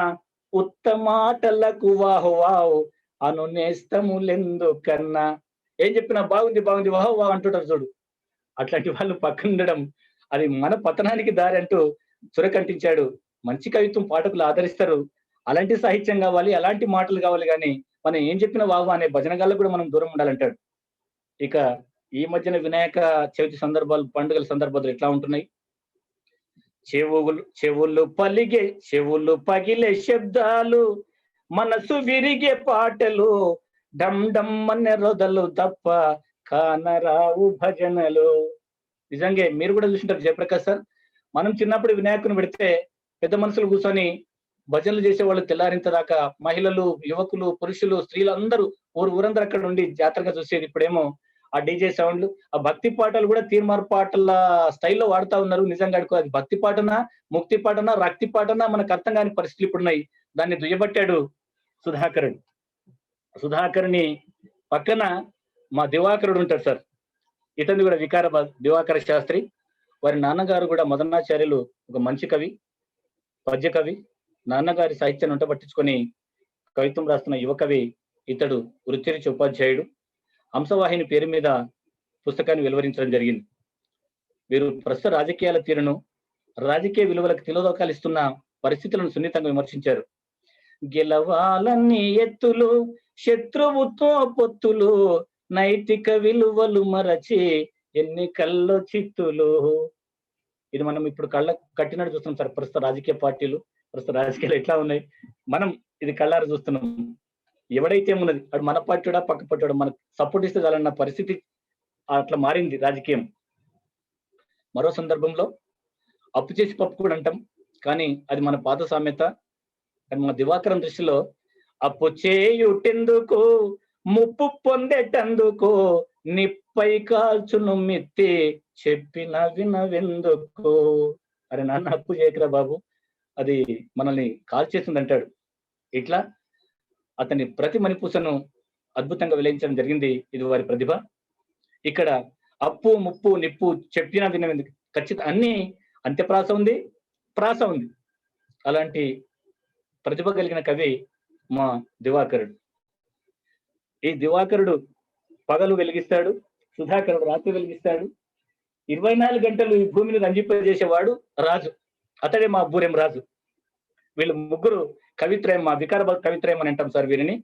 ఉత్తమాటలకు వాహు వాహు అనునేస్తములెందుకన్నా. ఏం చెప్పినా బాగుంది బాగుంది వాహు వాహు అంటుంటారు చూడు. అట్లాంటి వాళ్ళు పక్కన ఉండడం అది మన పతనానికి దారి అంటూ చురకంటించాడు. మంచి కవిత్వం పాఠకులు ఆదరిస్తారు. అలాంటి సాహిత్యం కావాలి, అలాంటి మాటలు కావాలి, కానీ మనం ఏం చెప్పినా వాహు అనే భజనగాళ్ళకు కూడా మనం దూరం ఉండాలంటాడు. ఇక ఈ మధ్యన వినాయక చవితి సందర్భాలు, పండుగల సందర్భాలు ఎట్లా ఉంటున్నాయి? చెవులు పగిలే శబ్దాలు, మనసు విరిగే పాటలు, డమ్ డమ్ అనే రొదలు తప్ప కానరావు భజనలు. నిజంగా మీరు కూడా చూసింటారు జయప్రకాష్ సార్. మనం చిన్నప్పుడు వినాయకుని పెడితే పెద్ద మనుషులు కూర్చొని భజనలు చేసేవాళ్ళు తెల్లారింత దాకా. మహిళలు, యువకులు, పురుషులు, స్త్రీలు అందరూ ఊరందరూ అక్కడ ఉండి జాతరగా చూసేది. ఇప్పుడేమో ఆ డీజే సౌండ్లు, ఆ భక్తి పాటలు కూడా తీర్మార్ పాటల స్టైల్లో వాడుతా ఉన్నారు. నిజంగా అనుకో అది భక్తి పాటనా, ముక్తి పాటనా, రక్తి పాటనా మనకు అర్థం కాని పరిస్థితులు ఇప్పుడున్నాయి. దాన్ని దుయ్యబట్టాడు సుధాకరుడు. సుధాకర్ని పక్కన మా దివాకరుడు ఉంటాడు సార్. ఇతని కూడా వికారాబాద్ దివాకర శాస్త్రి. వారి నాన్నగారు కూడా మదనాచార్యులు, ఒక మంచి కవి, పద్య కవి. నాన్నగారి సాహిత్యాన్ని ఉంట పట్టించుకొని కవిత్వం రాస్తున్న యువ కవి ఇతడు. వృత్తిరీత్యా ఉపాధ్యాయుడు. హంసవాహిని పేరు మీద పుస్తకాన్ని వెలువరించడం జరిగింది. వీరు ప్రస్తుత రాజకీయాల తీరును, రాజకీయ విలువలకు తిలోదకాలు ఇస్తున్న పరిస్థితులను సున్నితంగా విమర్శించారు. గెలవాలన్నీ ఎత్తులు, శత్రువుతో పొత్తులు, నైతిక విలువలు మరచి ఎన్నికల్లో చిత్తులు. ఇది మనం ఇప్పుడు కళ్ళ కట్టినట్టు చూస్తున్నాం సార్. ప్రస్తుత రాజకీయ పార్టీలు, ప్రస్తుత రాజకీయాలు ఎట్లా ఉన్నాయి, మనం ఇది కళ్ళారు చూస్తున్నాం. ఎవడైతే ఉన్నది అటు మన పార్టీడా పక్క పార్టీడా మనకు సపోర్ట్ ఇస్తే చాలన్న పరిస్థితి అట్లా మారింది రాజకీయం. మరో సందర్భంలో అప్పు చేసి పప్పు కూడా అంటాం, కానీ అది మన పాత సామెత. కానీ మన దివాకరం దృష్టిలో అప్పు చేయుటెందుకు, ముప్పు పొందేటందుకు, నిప్పై కాల్చును మిత్తి చెప్పిన వినవెందుకు. అరే నాన్న అప్పు చేయకరా బాబు, అది మనల్ని కాల్చేస్తుంది అంటాడు. ఇట్లా అతని ప్రతి మణిపూసను అద్భుతంగా వెలిగించడం జరిగింది. ఇది వారి ప్రతిభ. ఇక్కడ అప్పు, ముప్పు, నిప్పు చెప్పిన వినవెందుకు ఖచ్చితంగా అన్ని అంత్యప్రాస ఉంది, ప్రాస ఉంది. అలాంటి ప్రతిభ కలిగిన కవి మా దివాకరుడు. ఈ దివాకరుడు పగలు వెలిగిస్తాడు, సుధాకరుడు రాత్రి వెలిగిస్తాడు. 24 గంటలు ఈ భూమిని రంజింపజేసేవాడు రాజు. అతడే మా బూరెం రాజు. వీళ్ళు ముగ్గురు కవిత్రయం, మా వికారాబాద్ కవిత్రయం అని అంటాం సార్ వీరిని.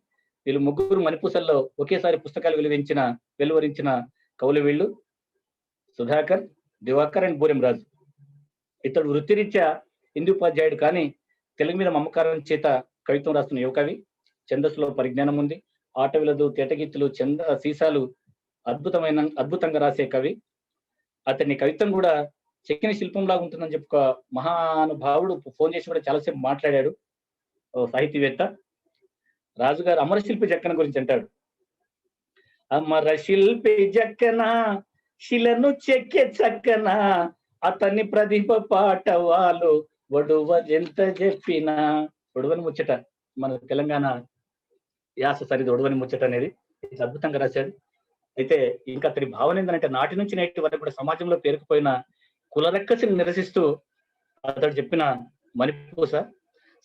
వీళ్ళు ముగ్గురు మణిపూసల్లో ఒకేసారి పుస్తకాలు వెలువరించిన కవులు వీళ్ళు. సుధాకర్, దివాకర్ అండ్ బూరెం రాజు. ఇతడు వృత్తిరీత్యా హిందీ ఉపాధ్యాయుడు, కానీ తెలుగు మీద మమకారం చేత కవిత్వం రాస్తున్న యువ కవి. ఛందస్సులో పరిజ్ఞానం ఉంది. ఆటవిలదు, తేటగీతులు, సీసాలు అద్భుతంగా రాసే కవి. అతని కవిత్వం కూడా చెక్కిన శిల్పంలాగా ఉంటుందని చెప్పి ఒక మహానుభావుడు ఫోన్ చేసి కూడా చాలాసేపు మాట్లాడాడు, సాహితీవేత్త. రాజుగారు అమరశిల్పి జక్కన గురించి అంటాడు. అమర శిల్పి జక్కన శిలను చెక్కే చక్కన, అతని ప్రతిభ పాటవాలు ఒడువ ఎంత చెప్పిన. ఒడువని ముచ్చట, మన తెలంగాణ యాస సరిది ఒడువని ముచ్చట అనేది అద్భుతంగా రాశాడు. అయితే ఇంకా అతని భావన ఏంటంటే నాటి నుంచి నేటి వరకు కూడా సమాజంలో పేరుకుపోయిన కులరక్కసిని నిరసిస్తూ అతడు చెప్పిన మణిపూస.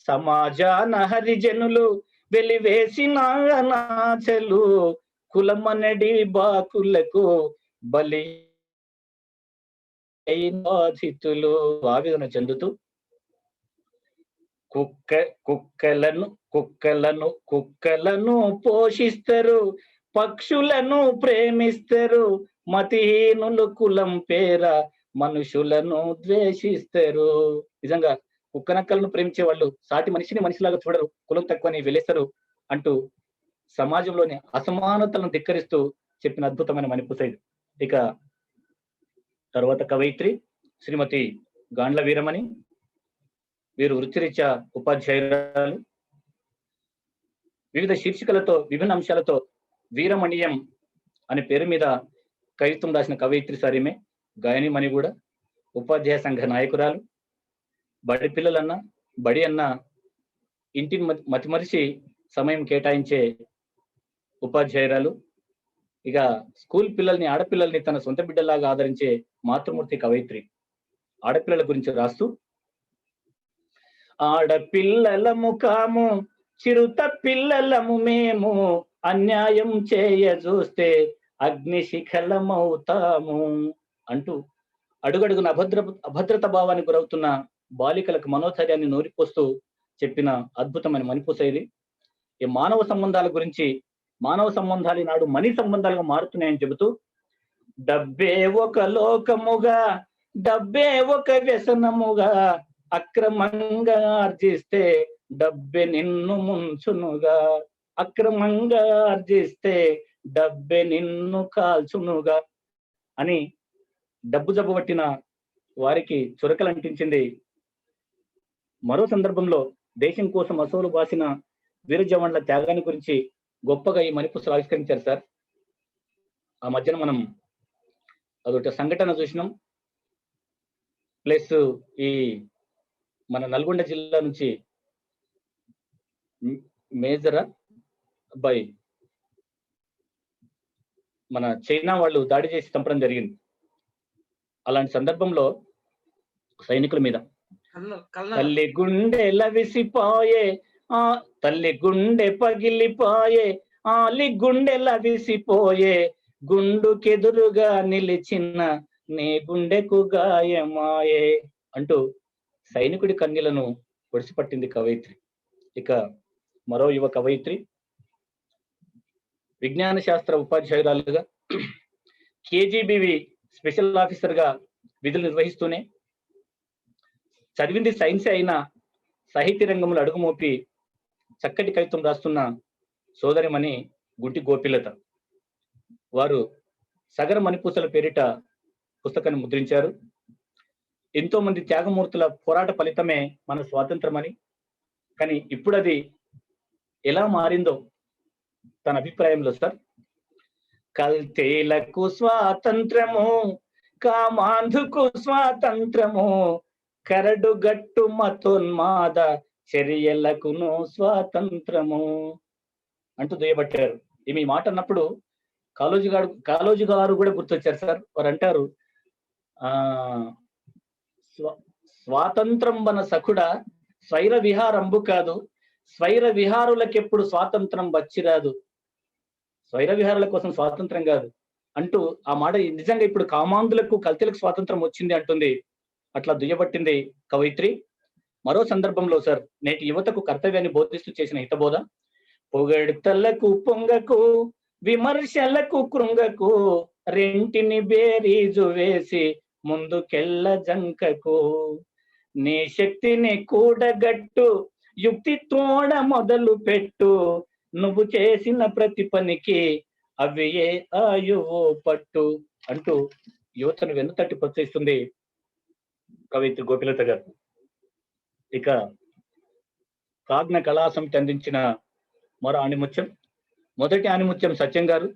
సమాజాన హరిజనులు వెలివేసిన అనాథలు, కులమనడి బాకులకు బలి బాధితులు ఆవేదన చెందుతూ కుక్కలను పోషిస్తారు, పక్షులను ప్రేమిస్తారు, మతిహీనులు కులం పేర మనుషులను ద్వేషిస్తారు. నిజంగా కుక్కనక్కలను ప్రేమించే వాళ్ళు సాటి మనిషిని మనిషిలాగా చూడరు, కులం తక్కువని వెలేస్తారు అంటూ సమాజంలోని అసమానతలను ధిక్కరిస్తూ చెప్పిన అద్భుతమైన మణిపూస ఇది. ఇక తర్వాత కవయిత్రి శ్రీమతి గాండ్ల వీరమణి. వీరు వృత్తిరీత్యా ఉపాధ్యాయురాలు. వివిధ శీర్షికలతో, విభిన్న అంశాలతో వీరమణియం అనే పేరు మీద కవిత్వం రాసిన కవయిత్రి సారిమే. గాయనిమణి కూడా. ఉపాధ్యాయ సంఘ నాయకురాలు. బడి పిల్లలన్నా, బడి అన్న ఇంటిని మతిమరిచి సమయం కేటాయించే ఉపాధ్యాయురాలు. ఇక స్కూల్ పిల్లల్ని, ఆడపిల్లల్ని తన సొంత బిడ్డలాగా ఆదరించే మాతృమూర్తి కవయిత్రి. ఆడపిల్లల గురించి రాస్తూ, ఆడపిల్లలము కాము చిరుత పిల్లలము మేము, అన్యాయం చేయ చూస్తే అగ్నిశిఖలమవుతాము అంటూ అడుగడుగున అభద్రత భావానికి గురవుతున్న బాలికలకు మనోధైర్యాన్ని నూరిపోస్తూ చెప్పిన అద్భుతమైన మణిపూస ఇది. ఈ మానవ సంబంధాల గురించి, మానవ సంబంధాలు నాడు మనీ సంబంధాలుగా మారుతున్నాయని చెబుతూ, డబ్బే ఒక లోకముగా డబ్బే ఒక వ్యసనముగా అక్రమంగా ఆర్జిస్తే డబ్బే నిన్ను ముంచునుగా, అక్రమంగా ఆర్జిస్తే డబ్బే నిన్ను కాల్చునుగా అని డబ్బు జబ్బబట్టిన వారికి చురకలంటించింది. మరో సందర్భంలో దేశం కోసం అసూలు బాసిన వీర జవాన్ల త్యాగాన్ని గురించి గొప్పగా ఈ మణిపుస్తలు ఆవిష్కరించారు సార్. ఆ మధ్యన మనం అదొక సంఘటన చూసినాం. ప్లస్ ఈ మన నల్గొండ జిల్లా నుంచి మేజర్ అబ్బాయి మన చైనా వాళ్ళు దాడి చేసి చంపడం జరిగింది. అలాంటి సందర్భంలో సైనికుల మీద తల్లి గుండె లవిసిపోయే, ఆ తల్లి గుండె పగిలిపోయే, ఆలి గుండె లవిసిపోయే, గుండుకెదురుగా నిలిచిన నీ గుండెకు గాయమాయే అంటూ సైనికుడి కన్నీళ్లను ఒడిసిపట్టింది కవయిత్రి. ఇక మరో యువ కవయిత్రి విజ్ఞాన శాస్త్ర ఉపాధ్యాయురాలుగా కేజీబీవి స్పెషల్ ఆఫీసర్ గా విధులు నిర్వహిస్తూనే చదివింది సైన్స్ అయినా సాహిత్య రంగంలో అడుగుమోపి చక్కటి కవిత్వం రాస్తున్న సోదరిమణి గుంటి గోపిలత. వారు సగర మణిపూసల పేరిట పుస్తకాన్ని ముద్రించారు. ఎంతో మంది త్యాగమూర్తుల పోరాట ఫలితమే మన స్వాతంత్రమని, కానీ ఇప్పుడు అది ఎలా మారిందో తన అభిప్రాయంలో సార్, కల్తీలకు స్వాతంత్రము, కామాంధుకు స్వాతంత్రము, కరడుగట్టు మతోన్మాద చర్యలకును స్వాతంత్రము అంటూ దుయ్యబట్టారు. ఈ మాట అన్నప్పుడు కాళోజీ గారు కూడా గుర్తొచ్చారు సార్. వారు అంటారు, స్వాతంత్రం మన సఖుడ స్వైర విహారంబు కాదు, స్వైర విహారులకెప్పుడు స్వాతంత్రం వచ్చిరాదు, స్వైర విహారుల కోసం స్వాతంత్రం కాదు అంటూ ఆ మాట నిజంగా ఇప్పుడు కామాంధులకు కల్తీలకు స్వాతంత్రం వచ్చింది అంటుంది. అట్లా దుయ్యబట్టింది కవయిత్రి. మరో సందర్భంలో సార్, నేటి యువతకు కర్తవ్యాన్ని బోధిస్తూ చేసిన హితబోధ, పొగడ్తలకు పొంగకు విమర్శలకు కృంగకు, రెంటిని బేరీజు వేసి ముందుకెళ్ళ జంకకు, నీ శక్తిని కూడగట్టు యుక్తి తోడ మొదలు పెట్టు, నువ్వు చేసిన ప్రతి పనికి అవి ఏ ఆయువో పట్టు అంటూ యువతను వెన్నుతట్టి ప్రోత్సహిస్తుంది కవయిత్రి గోపిలత గారు. ఇక కాగ్న కళా సమితి అందించిన మరో ఆణిముత్యం, మొదటి ఆణిముత్యం సత్యం గారు,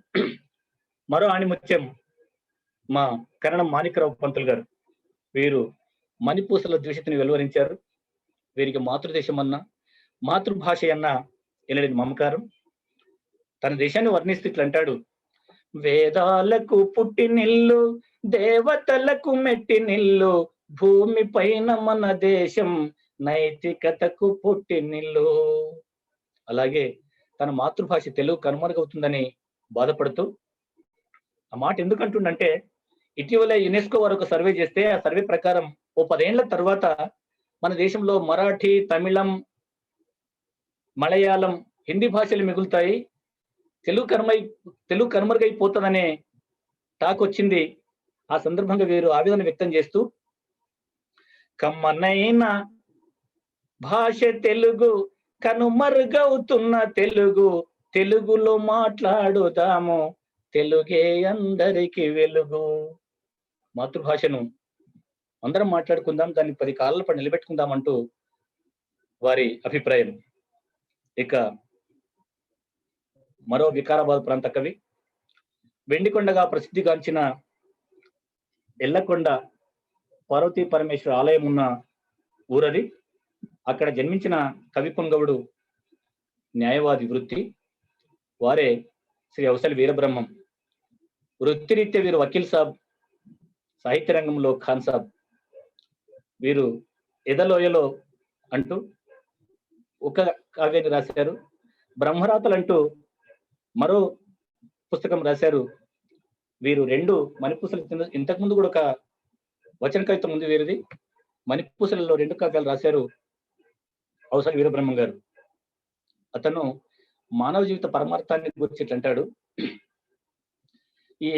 మరో ఆణిముత్యం మా కరణం మాణిక్యరావు పంతులు గారు. వీరు మణిపూసల ద్వేషతని వెలువరించారు. వీరికి మాతృదేశం అన్న, మాతృభాష అన్న ఎనలేని మమకారం. తన దేశాన్ని వర్ణిస్తూ ఇట్లా అంటాడు, వేదాలకు పుట్టినిల్లు, దేవతలకు మెట్టినిల్లు, భూమి పైన మన దేశం నైతికతకు పుట్టినిల్లు. అలాగే తన మాతృభాష తెలుగు కనుమరుగవుతుందని బాధపడుతూ ఆ మాట ఎందుకంటుండంటే, ఇటీవల యునెస్కో వారు ఒక సర్వే చేస్తే ఆ సర్వే ప్రకారం ఓ 10 ఏళ్ల తర్వాత మన దేశంలో మరాఠీ, తమిళం, మలయాళం, హిందీ భాషలు మిగులుతాయి, తెలుగు కనుమరుగైపోతుందనే టాక్ వచ్చింది. ఆ సందర్భంగా వీరు ఆవేదన వ్యక్తం చేస్తూ, కమ్మనైన భాష తెలుగు, కనుమరుగవుతున్న తెలుగు, తెలుగులో మాట్లాడుదాము, తెలుగే అందరికి వెలుగు. మాతృభాషను అందరం మాట్లాడుకుందాం, దాన్ని 10 కాలాల పాటు నిలబెట్టుకుందాం అంటూ వారి అభిప్రాయం. ఇక మరో వికారాబాద్ ప్రాంత కవి, వెండికొండగా ప్రసిద్ధిగాంచిన ఎల్లకొండ పార్వతీ పరమేశ్వర ఆలయం ఉన్న ఊరది. అక్కడ జన్మించిన కవి పొంగవుడు న్యాయవాది వృత్తి. వారే శ్రీ అవసలి వీరబ్రహ్మం. వృత్తిరీత్యా వీరు వకీల్ సాబ్, సాహిత్య రంగంలో ఖాన్ సాబ్. వీరు ఎదలోయలో అంటూ ఒక కావ్యాన్ని రాశారు. బ్రహ్మరాతలు అంటూ మరో పుస్తకం రాశారు. వీరు 2 మణిపూసలు, ఇంతకుముందు కూడా ఒక వచన కవిత్వం ఉంది వీరిది. మణిపూసలలో 2 కావ్యాలు రాశారు అవసలి వీరబ్రహ్మం గారు. అతను మానవ జీవిత పరమార్థాన్ని గురించి అంటాడు,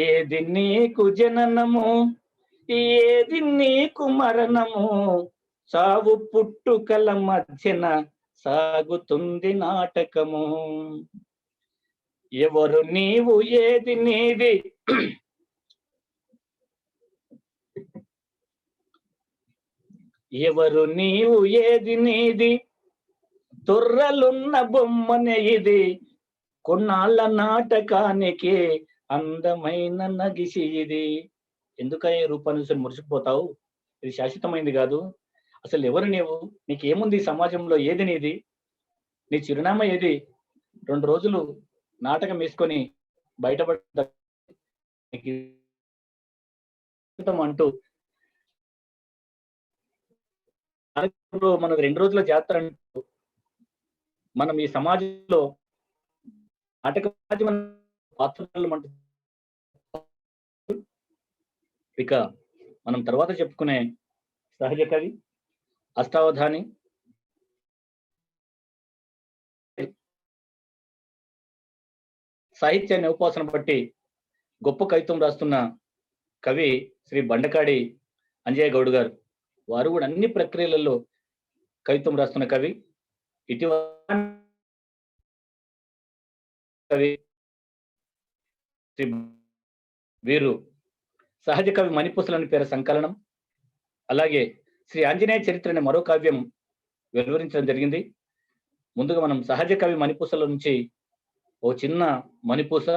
ఏది నీకు జననము, ఏది నీకు మరణము, సావు పుట్టుకల మధ్యన సాగుతుంది నాటకము. ఎవరు నీవు ఏది నీది, ఎవరు నీవు ఏది నీది, తొర్రలున్న బొమ్మనే ఇది, కొన్నాళ్ళ నాటకానికి అందమైన నగిసి ఇది. ఎందుకని రూపాన్ని మురిసిపోతావు? ఇది శాశ్వతమైంది కాదు. అసలు ఎవరు నీవు? నీకేముంది సమాజంలో? ఏది నీది? నీ చిరునామా ఏది? 2 రోజులు నాటకం వేసుకొని బయటపడ్డ అంటూ మన 2 రోజుల జాతర అంటూ మనం ఈ సమాజంలో నాటక పాత్రలు అంటూ ఇక మనం తర్వాత చెప్పుకునే సహజ కవి, అష్టావధాని, సాహిత్యాన్ని ఉపాసన బట్టి గొప్ప కవిత్వం రాస్తున్న కవి శ్రీ బండకాడి అంజయ్య గౌడ్ గారు. వారు కూడా అన్ని ప్రక్రియలలో కవిత్వం రాస్తున్న కవి. ఇటీవల కవి వీరు సహజ కవి మణిపూసలని పేరు సంకలనం, అలాగే శ్రీ ఆంజనేయ చరిత్ర అనే మరో కావ్యం వెలువరించడం జరిగింది. ముందుగా మనం సహజ కవి మణిపూసల నుంచి ఓ చిన్న మణిపూస.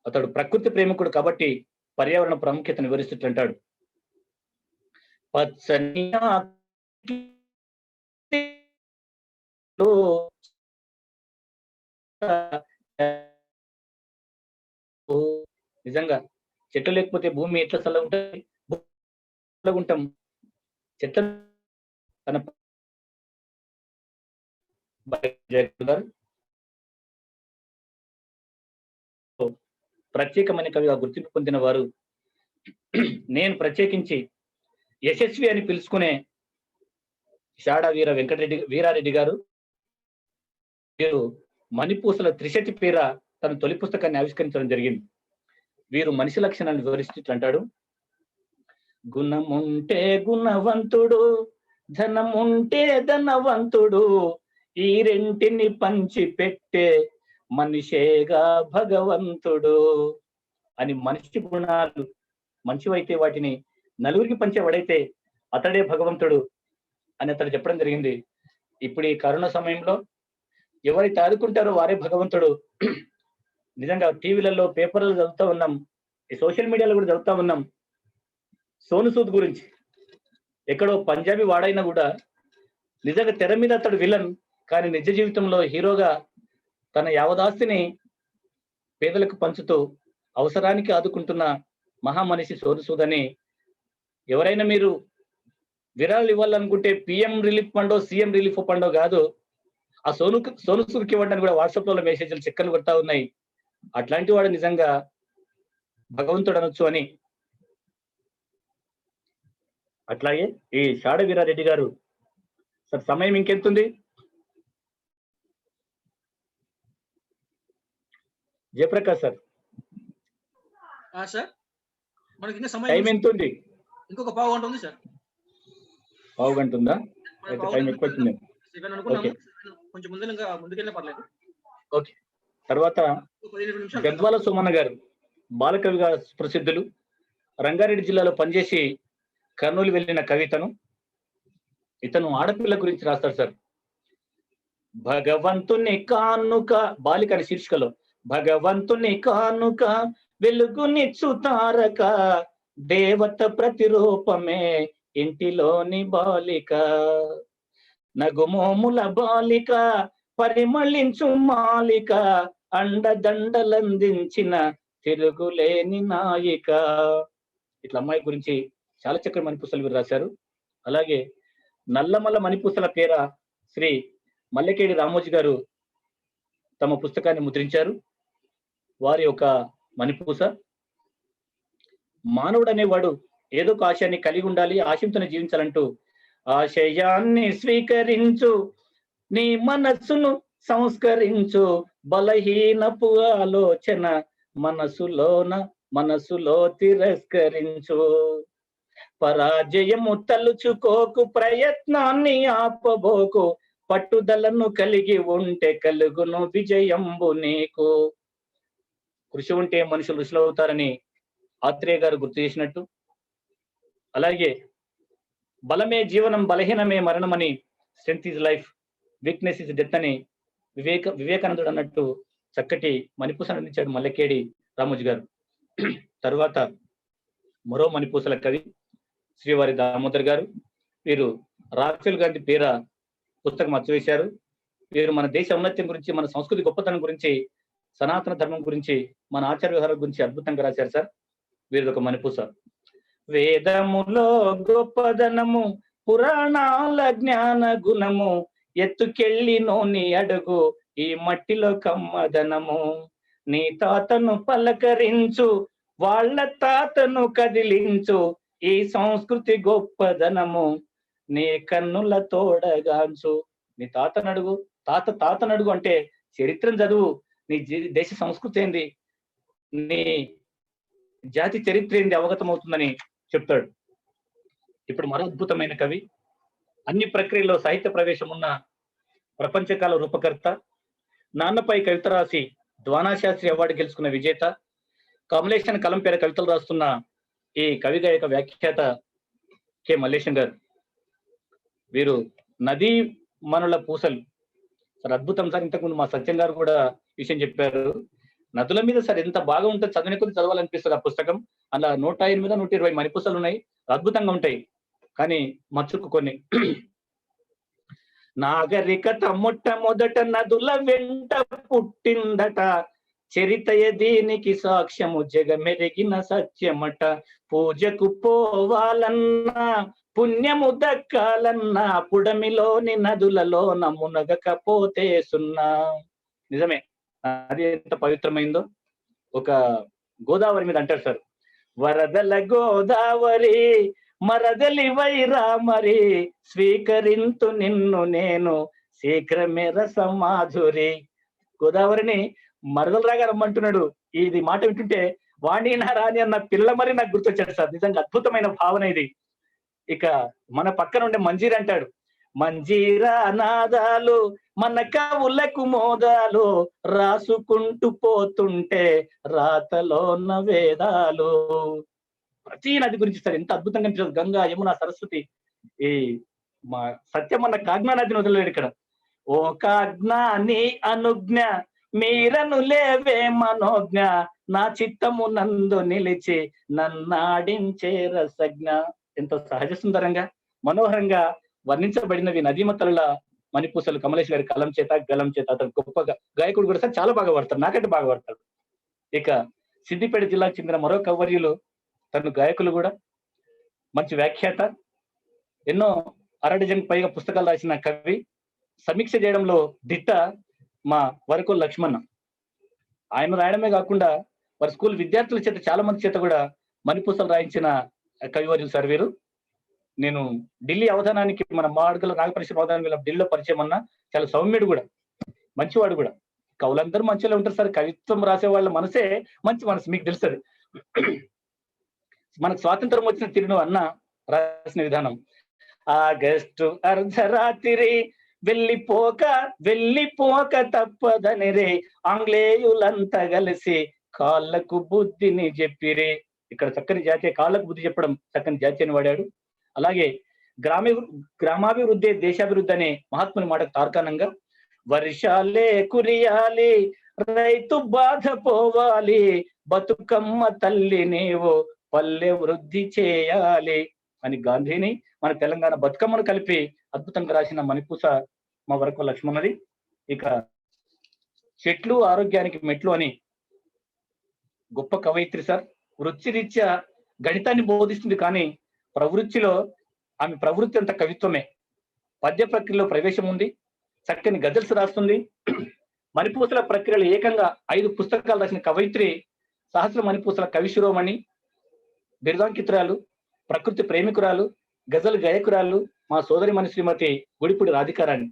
అతడు ప్రకృతి ప్రేమికుడు కాబట్టి పర్యావరణ ప్రాముఖ్యతను వివరిస్తుంటాడు. పచ్చని నిజంగా చెట్లు లేకపోతే భూమి ఎట్లా చల్లగా ఉంటుంది? ఉంటాం. చెట్ల తన ప్రత్యేకమైన కవిగా గుర్తింపు పొందిన వారు. నేను ప్రత్యేకించి యశస్వి అని పిలుచుకునే షాడా వీరారెడ్డి గారు. వీరు మణిపూసల త్రిశతి పేర తన తొలి పుస్తకాన్ని ఆవిష్కరించడం జరిగింది. వీరు మనిషి లక్షణాన్ని వివరిస్తూ అంటాడు. గుణముంటే గుణవంతుడు, ధనముంటే ధనవంతుడు, ఈ రెంటిని పంచి పెట్టే మనిషేగా భగవంతుడు అని. మనిషి గుణాలు మంచివైతే వాటిని నలుగురికి పంచేవాడైతే అతడే భగవంతుడు అని అతడు చెప్పడం జరిగింది. ఇప్పుడు ఈ కరోనా సమయంలో ఎవరైతే ఆదుకుంటారో వారే భగవంతుడు. నిజంగా టీవీలలో, పేపర్లు చదువుతూ ఉన్నాం, ఈ సోషల్ మీడియాలో కూడా చదువుతా ఉన్నాం. సోను సూద్ గురించి ఎక్కడో పంజాబీ వాడైనా కూడా నిజంగా తెర మీద అతడు విలన్, కానీ నిజ జీవితంలో హీరోగా తన యావదాస్తిని పేదలకు పంచుతూ అవసరానికి ఆదుకుంటున్న మహామనిషి సోను సూద్ అని. ఎవరైనా మీరు విరాళాలు ఇవ్వాలనుకుంటే పిఎం రిలీఫ్ ఫండో, సీఎం రిలీఫ్ ఫండో కాదు, ఆ సోను సూద్కి ఇవ్వడానికి కూడా వాట్సాప్లో మెసేజ్లు చెక్కలు కొడతా ఉన్నాయి. అట్లాంటి వాడు నిజంగా భగవంతుడు అనొచ్చు అని. అట్లాగే ఈ షాడ వీరారెడ్డి గారు. సార్ సమయం ఇంకెంతుంది? జయప్రకాష్ సార్, సార్ మనకి ఇంకా సమయం టైం ఎంత ఉంది? ఇంకొక పావు గంట ఉంది సార్. పావు గంట ఉందా? టైం ఎక్కువ వచ్చింది. కొంచెం ముందుకెళ్ళినా పర్లేదు. ఓకే. తర్వాత గద్వాల సోమన్న గారు బాలకవిగా ప్రసిద్ధులు. రంగారెడ్డి జిల్లాలో పనిచేసి కర్నూలు వెళ్ళిన కవితను. ఇతను ఆడపిల్ల గురించి రాస్తాడు సార్. భగవంతుని కానుక, బాలిక అని శీర్షికలో, భగవంతుని కానుక వెలుగునిచ్చు తారక, దేవత ప్రతిరూపమే ఇంటిలోని బాలిక, నగుమోముల బాలిక పరిమళించు మాలిక, అండదండలందించిన తిరుగులేని నాయిక. ఇట్లా అమ్మాయి గురించి చాలా చక్కటి మణిపూసలు వీరు రాశారు. అలాగే నల్లమల్ల మణిపూసల పేర శ్రీ మల్లెకేడి రామోజీ గారు తమ పుస్తకాన్ని ముద్రించారు. వారి యొక్క మణిపూస, మానవుడు అనేవాడు ఏదో ఒక ఆశయాన్ని కలిగి ఉండాలి, ఆశయంతోనే జీవించాలంటూ, ఆశయాన్ని స్వీకరించు, నీ మనస్సును సంస్కరించు, బలహీనపు ఆలోచన మనసులోన మనసులో తిరస్కరించు. పరాజయము తలుచుకోకు, ప్రయత్నాన్ని ఆపబోకు, పట్టుదలను కలిగి ఉంటే కలుగును విజయంబు నీకు. కృషి ఉంటే మనుషులు ఋషులు అవుతారని ఆత్రేయ గారు గుర్తు చేసినట్టు, అలాగే బలమే జీవనం బలహీనమే మరణం అని, strength is life weakness is death అని వివేకానందుడు అన్నట్టు చక్కటి మణిపూస అందించాడు మల్లెకేడి రామోజీ గారు. తరువాత మరో మణిపూసల కవి శ్రీవారి దామోదర్ గారు. వీరు రాఫెల్ గాంధీ పేర పుస్తకం అచ్చవేశారు. వీరు మన దేశ ఔన్నత్యం గురించి, మన సంస్కృతి గొప్పతనం గురించి, సనాతన ధర్మం గురించి, మన ఆచార వ్యవహారాల గురించి అద్భుతంగా రాశారు సార్. వీరిది ఒక మణిపూస. వేదములో గొప్పదనము, పురాణాల జ్ఞాన గుణము, ఎత్తుకెళ్ళి నోని అడుగు ఈ మట్టిలో కమ్మదనము. నీ తాతను పలకరించు, వాళ్ళ తాతను కదిలించు, ఈ సంస్కృతి గొప్పదనము నీ కన్నుల తోడగాంచు. నీ తాతనడుగు, తాతనడుగు అంటే చరిత్రను చదువు, నీ దేశ సంస్కృతి ఏంది, నీ జాతి చరిత్ర ఏంది అవగతం అవుతుందని చెప్తాడు. ఇప్పుడు మరో అద్భుతమైన కవి, అన్ని ప్రక్రియలో సాహిత్య ప్రవేశం ఉన్న ప్రపంచకాల రూపకర్త, నాన్నపై కవిత రాసి ద్వానాశాస్త్రి అవార్డు గెలుచుకున్న విజేత, కమలేషన్ కలం పేర కవితలు రాస్తున్న ఈ కవి గాయక వ్యాఖ్యాత కె మల్లేశం గారు. వీరు నదీ మనుల పూసలు సార్, అద్భుతం సార్. ఇంతకుముందు మా సత్యం గారు కూడా విషయం చెప్పారు. నదుల మీద సార్ ఎంత బాగా ఉంటుంది, చదివిన కొద్ది చదవాలనిపిస్తుంది ఆ పుస్తకం. అలా 108 120 మణిపూసలు ఉన్నాయి, అద్భుతంగా ఉంటాయి. కానీ మచ్చుకు కొన్ని. నాగరికత మొట్టమొదట నదుల వెంట పుట్టిందట, చరితయ దీనికి సాక్ష్యము జగమెరిగిన సత్యమట. పూజకు పోవాలన్నా పుణ్యము దక్కాలన్నా పుడమిలోని నదులలో మునగకపోతే సున్నా. నిజమే, అది ఎంత పవిత్రమైందో. ఒక గోదావరి మీద అంటారు సార్, వరదల గోదావరి మరదలి వైరామరి, స్వీకరింతు నిన్ను నేను శీఘ్రమే రసమాధురి. గోదావరిని మరదలు రాగా రమ్మంటున్నాడు. ఇది మాట వింటుంటే వాణి నా రాణి అన్న పిల్ల మరి నాకు గుర్తొచ్చాడు సార్. నిజంగా అద్భుతమైన భావన ఇది. ఇక మన పక్కన ఉండే మంజీర అంటాడు, మంజీరా నాదాలు మన కవులకు మోదాలు, రాసుకుంటూ పోతుంటే రాతలోన వేదాలు. ప్రతి నది గురించి సార్ ఎంత అద్భుతంగా అనిపిస్తుంది. గంగా, యమున, సరస్వతి. ఈ మా సత్యం అన్న కాగ్నా నదిని వదిలేడు ఇక్కడ. ఓ కాగ్నా నీ అనుజ్ఞ మీరను లేవే మనోజ్ఞ, నా చిత్తము నందు నిలిచి నన్నాడించే రసజ్ఞ. ఎంతో సహజ సుందరంగా మనోహరంగా వర్ణించబడినవి నదీమతల మణిపూసలు కమలేష్ గారి కలం చేత గలం చేత. అతను గొప్పగా గాయకుడు కూడా సార్, చాలా బాగా పడతాడు, నాకంటే బాగా పడతాడు. ఇక సిద్దిపేట జిల్లాకు చెందిన మరో కవర్యులు, తను గాయకులు కూడా, మంచి వ్యాఖ్యాత, ఎన్నో అరడజన్ పైగా పుస్తకాలు రాసిన కవి, సమీక్ష చేయడంలో దిట్ట మా వరకు లక్ష్మణ. ఆయన రాయడమే కాకుండా వారి స్కూల్ విద్యార్థుల చేత, చాలా మంది చేత కూడా మణిపూసలు రాయించిన కవివర్యులు సార్ వీరు. నేను ఢిల్లీ అవధానానికి, మన మాడుగుల నాగపరిషత్ అవధానం ఢిల్లీలో పరిచయం అన్న, చాలా సౌమ్యుడు కూడా, మంచివాడు కూడా. కవులందరూ మంచిగా ఉంటారు సార్, కవిత్వం రాసే వాళ్ళ మనసే మంచి మనసు, మీకు తెలుస్తుంది. మనకు స్వాతంత్రం వచ్చిన తిరును అన్న రాసిన విధానం, ఆగస్టు అర్ధరాత్రి వెళ్ళిపోక తప్పదని రే, ఆంగ్లేయులంతా కలిసి కాళ్ళకు బుద్ధిని చెప్పిరే. ఇక్కడ చక్కని జాతీయ, కాళ్ళకు బుద్ధి చెప్పడం చక్కని జాతీయాన్ని వాడాడు. అలాగే గ్రామాభివృద్ధి దేశాభివృద్ధి అనే మహాత్ముని మాటకు తార్కాణంగా, వర్షాలే కురియాలి రైతు బాధ పోవాలి, బతుకమ్మ తల్లి నీవు పల్లె వృద్ధి చేయాలి అని గాంధీని, మన తెలంగాణ బతుకమ్మను కలిపి అద్భుతంగా రాసిన మణిపూస మా వరకు లక్ష్మణది. ఇక చెట్లు ఆరోగ్యానికి మెట్లు అని గొప్ప కవయిత్రి సార్. వృత్తిరీత్యా గణితాన్ని బోధిస్తుంది, కానీ ప్రవృత్తిలో ఆమె ప్రవృత్తి అంత కవిత్వమే. పద్య ప్రక్రియలో ప్రవేశం ఉంది, చక్కని గజల్స్ రాస్తుంది. మణిపూసల ప్రక్రియలో ఏకంగా 5 పుస్తకాలు రాసిన కవయిత్రి, సహస్ర మణిపూసల కవిశిరోమణి, బిరుదాంకితురాలు, ప్రకృతి ప్రేమికురాలు, గజల్ గాయకురాలు మా సోదరిమణి శ్రీమతి గుడిపూడి రాధికారాణి.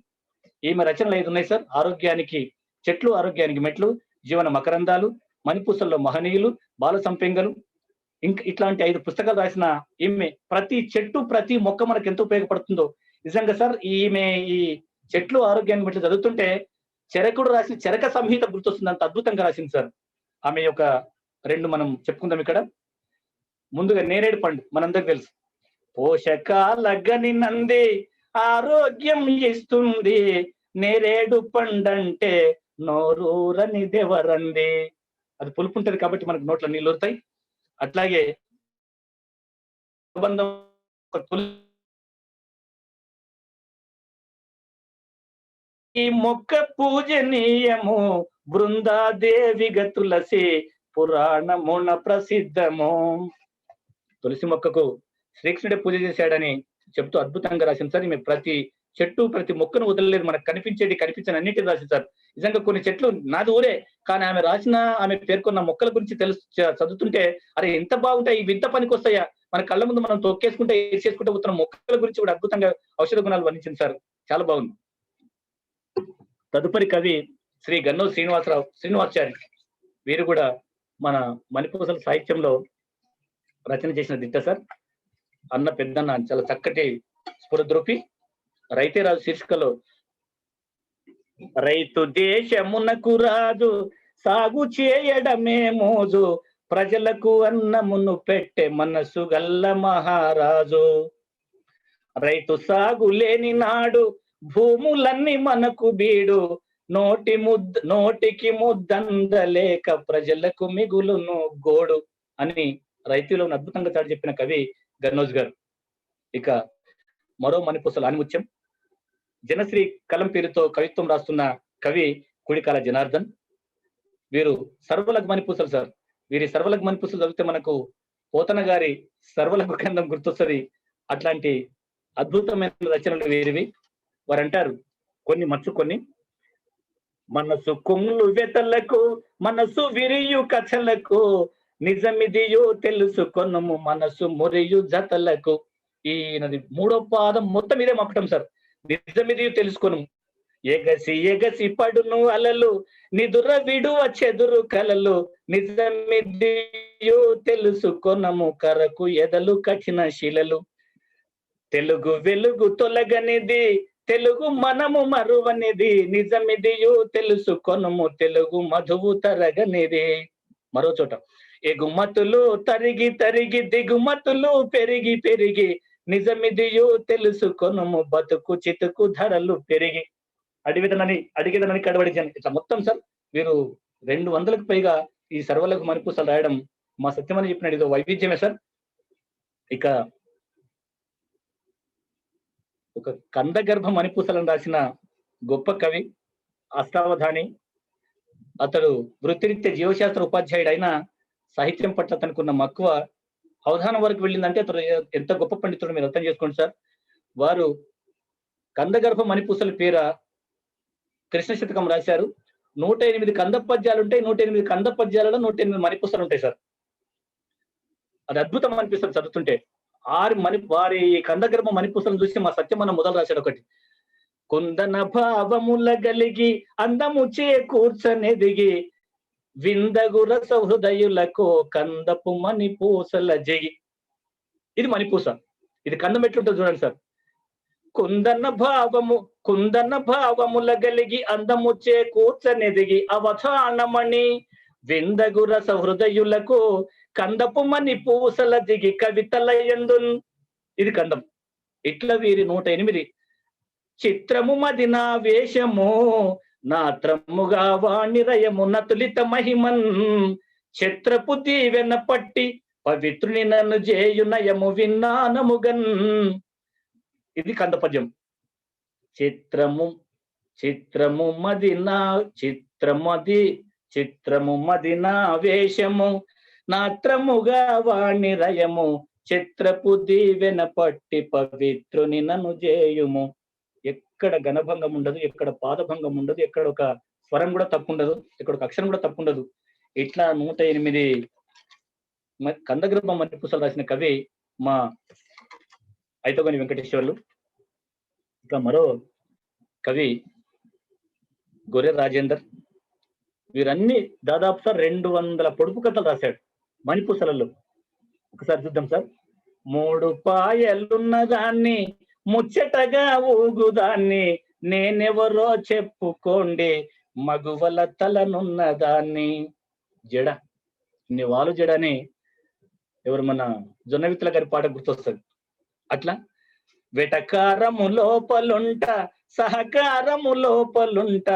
ఈమె రచనలు 5 ఉన్నాయి సార్. ఆరోగ్యానికి చెట్లు, ఆరోగ్యానికి మెట్లు, జీవన మకరందాలు, మణిపూసల్లో మహనీయులు, బాల సంపెంగలు, ఇంకా ఇట్లాంటి 5 పుస్తకాలు రాసిన ఈమె ప్రతి చెట్టు, ప్రతి మొక్క మనకు ఎంత ఉపయోగపడుతుందో నిజంగా సార్. ఈమె ఈ చెట్లు ఆరోగ్యాన్ని బట్టి చదువుతుంటే చరకుడు రాసిన చరక సంహిత గుర్తొస్తుంది. అంత అద్భుతంగా రాసింది సార్. ఆమె యొక్క 2 మనం చెప్పుకుందాం ఇక్కడ. ముందుగా నేరేడు పండు మనందరికి తెలుసు. పోషకాల గని నంది ఆరోగ్యం ఇస్తుంది, నేరేడు పండంటే నోరూరని దేవరంది. అది పులుపు ఉంటది కాబట్టి మనకు నోట్ల నీళ్ళు ఊరుతాయి. అట్లాగే అనుబంధం ఈ మొక్క పూజనీయము, బృందాదేవిగ తులసి పురాణమున ప్రసిద్ధము. తులసి మొక్కకు శ్రీకృష్ణుడే పూజ చేశాడని చెప్తూ అద్భుతంగా రాసింది సార్. ఈమె ప్రతి చెట్టు, ప్రతి మొక్కను వదలలేదు. మనకు కనిపించేది కనిపించని అన్నిటిని రాసింది సార్. నిజంగా కొన్ని చెట్లు నాది ఊరే, కానీ ఆమె పేర్కొన్న మొక్కల గురించి చదువుతుంటే అరే ఎంత బాగుంటాయి, ఇవి ఇంత పనికి వస్తాయా, మన కళ్ళ ముందు మనం తొక్కేసుకుంటే వేసేసుకుంటే పోతున్న మొక్కల గురించి కూడా అద్భుతంగా ఔషధ గుణాలు వర్ణించింది సార్. చాలా బాగుంది. తదుపరి కవి శ్రీ గన్నోజు శ్రీనివాసాచారి. వీరు కూడా మన మణిపూసల సాహిత్యంలో రచన చేసిన దిట్ట సార్. అన్న పెద్దన్న చాలా చక్కటి స్ఫురద్రూపి. రైతే రాజు శీర్షికలో రైతు దేశమునకు రాజు, సాగు చేయడమే మోజు, ప్రజలకు అన్నమును పెట్టే మనసు గల్ల మహారాజు. రైతు సాగు లేని నాడు భూములన్నీ మనకు బీడు, నోటికి ముద్దందలేక ప్రజలకు మిగులును గోడు అని రైతులో అద్భుతంగా చాటి చెప్పిన కవి గన్నోజ్ గారు. ఇక మరో మణిపూసల ఆనిముత్యం, జనశ్రీ కలం పేరుతో కవిత్వం రాస్తున్న కవి కుడికాల జనార్దన్. వీరు సర్వలఘు మణిపూసలు సార్. వీరి సర్వలఘు మణిపూసలు చదివితే మనకు పోతన గారి సర్వలఘు గ్రంథం గుర్తొస్తుంది. అట్లాంటి అద్భుతమైన రచనలు వీరివి. వారు అంటారు కొన్ని మచ్చుకొని, మనసు కొమ్ములు వెతలకు, మనసు విరియు కథలకు, నిజమిదియో తెలుసుకొనము మనసు మురియు జతలకు. ఈయనది 3వ పాదం మొత్తం ఇదే మప్పటం సార్. నిజమిదియో తెలుసుకొను, ఎగసి ఎగసి పడును అలలు, నిదుర విడువ చెదురు కలలు, నిజమిదియో తెలుసుకొనము కరకు ఎదలు కఠిన శిలలు, తెలుగు వెలుగు తొలగనిది, తెలుగు మనము మరువనిది, నిజమిదియు తెలుసుకొనుము తెలుగు మధువు తరగనిది. మరో చోట, ఎగుమతులు తరిగి తరిగి దిగుమతులు పెరిగి పెరిగి, నిజమిదియు తెలుసుకొనుము బతుకు చితుకు ధరలు పెరిగి, అడిగేదనని కడబడిచాను. ఇట్లా మొత్తం సార్ వీరు 200కు పైగా ఈ సర్వలఘు మణిపూసలు రాయడం మా సత్యమని చెప్పినట్టు ఇదో వైవిధ్యమే సార్. ఇక ఒక కందగర్భ మణిపూసలను రాసిన గొప్ప కవి అష్టావధాని. అతడు వృత్తిరీత్యా జీవశాస్త్ర ఉపాధ్యాయుడు అయినా సాహిత్యం పట్ల తనకున్న మక్కువ అవధానం వరకు వెళ్ళిందంటే అతడు ఎంత గొప్ప పండితుడు మీరు అర్థం చేసుకోండి సార్. వారు కందగర్భ మణిపూసల పేర కృష్ణ శతకం రాశారు. 108 కంద పద్యాలు ఉంటాయి. 108 కంద పద్యాలలో 108 మణిపూసలు ఉంటాయి సార్. అది అద్భుతం అనిపిస్తుంది చదువుతుంటే. వారి కందగర్భ మణిపూసలను చూసి మా సత్యమన్న మొదలు రాశాడు ఒకటి, కుందన భావముల గలిగి అందము చేకూర్చనెదిగి, విందగుర సహృదయులకు కందపు మణిపూసల జగి. ఇది మణిపూస. ఇది కందం ఎట్లుంటుంది చూడండి సార్. కుందన భావముల గలిగి అందము చేకూర్చనెదిగి, అవధానమణి విందగుర సహృదయులకు కందపు మణిపూసల దిగి కవితల యందున్. ఇది కందం. ఇట్లా వీరి 108 చిత్రము మది నా వేషము, నాత్రముగా వాణిరయము నతులిత మహిమన్, ఛత్రపు దీవెన పట్టి పవిత్రుని నన్ను జేయునయము విన్నానముగన్. ఇది కంద పద్యం. చిత్రము మది నా వేషము, నాత్రముగా వాణిరయము ఛత్రపు దీవెన పట్టి పవిత్రుని నన్ను జేయుము. ఎక్కడ గణభంగం ఉండదు, ఎక్కడ పాదభంగం ఉండదు, ఎక్కడ ఒక స్వరం కూడా తప్పు ఉండదు, ఎక్కడ ఒక అక్షరం కూడా తప్పు ఉండదు. ఇట్లా 108 కందగర్భ మణిపూసలు రాసిన కవి మా ఐతగోని వెంకటేశ్వర్లు. ఇంకా మరో కవి గొర్రె రాజేందర్. వీరన్ని దాదాపు సార్ 200 పొడుపు కథలు రాశాడు మణిపూసలలో. ఒకసారి చూద్దాం సార్. 3 పాయలున్న దాన్ని ముచ్చటగా ఊగుదాన్ని, నేనెవరో చెప్పుకోండి మగువల తలనున్న దాన్ని. జడ, వాలు జడ అని ఎవరు మన జొన్నవిత్తుల గారి పాట గుర్తొస్తుంది. అట్లా వెటకారము లోపలుంట, సహకారము లోపలుంట,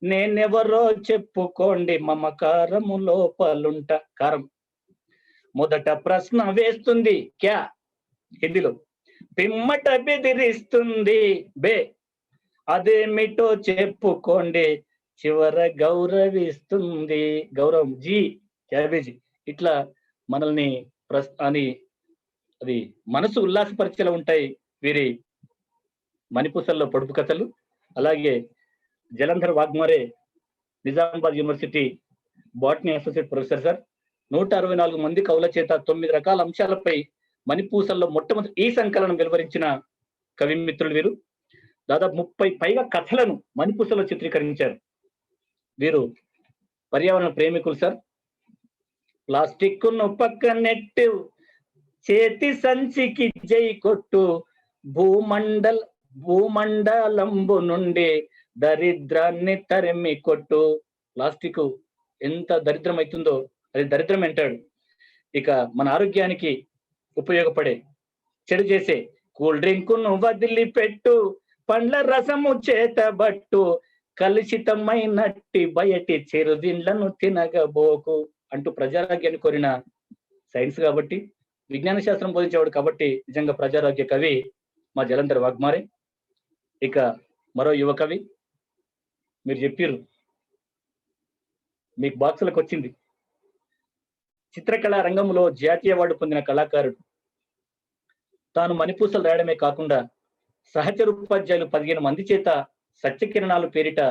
నేనెవరో చెప్పుకోండి మమకారము లోపలుంట. కారం. మొదట ప్రశ్న వేస్తుంది క్యా హిందీలో, పిమ్మట బెదిరిస్తుంది బే, అదేమిటో చెప్పుకోండి చివర గౌరవిస్తుంది గౌరవం జీ క్యాబేజీ. ఇట్లా మనల్ని అని అది మనసు ఉల్లాసపరిచేలా ఉంటాయి వీరి మణిపూసల్లో పొడుపు కథలు. అలాగే Jalandhar Waghmare Nizamabad university botany associate professor sir. 164 మంది కవుల చేత 9 రకాల అంశాలపై మణిపూసల్లో మొట్టమొదటి ఈ సంకలనం వెలువరించిన కవి మిత్రులు వీరు. దాదాపు 30 పైగా కథలను మణిపూసల్లో చిత్రీకరించారు. వీరు పర్యావరణ ప్రేమికులు సార్. ప్లాస్టిక్ ను పక్క నెట్టు, చేతి సంచికి జై కొట్టు, భూమండలంబు నుండి దరిద్రాన్ని తరిమి కొట్టు. ప్లాస్టిక్ ఎంత దరిద్రం అవుతుందో అది దరిద్రం అంటాడు. ఇక మన ఆరోగ్యానికి ఉపయోగపడే చెడు చేసే కూల్ డ్రింక్ ను వదిలిపెట్టు, పండ్ల రసము చేతబట్టు, కలుషితమైనట్టి బయటి చెరుదిండ్లను తినగబోకు అంటూ ప్రజారోగ్యాన్ని కోరిన సైన్స్ కాబట్టి, విజ్ఞాన శాస్త్రం బోధించేవాడు కాబట్టి నిజంగా ప్రజారోగ్య కవి మా జలంధర్ వాగ్మారే. ఇక మరో యువ కవి, మీరు చెప్పారు మీకు బాక్సులకు వచ్చింది, చిత్రకళా రంగంలో జాతీయ అవార్డు పొందిన కళాకారుడు. తాను మణిపూసలు రాయడమే కాకుండా సహచర ఉపాధ్యాయులు 15 మంది చేత సత్యకిరణాలు పేరిట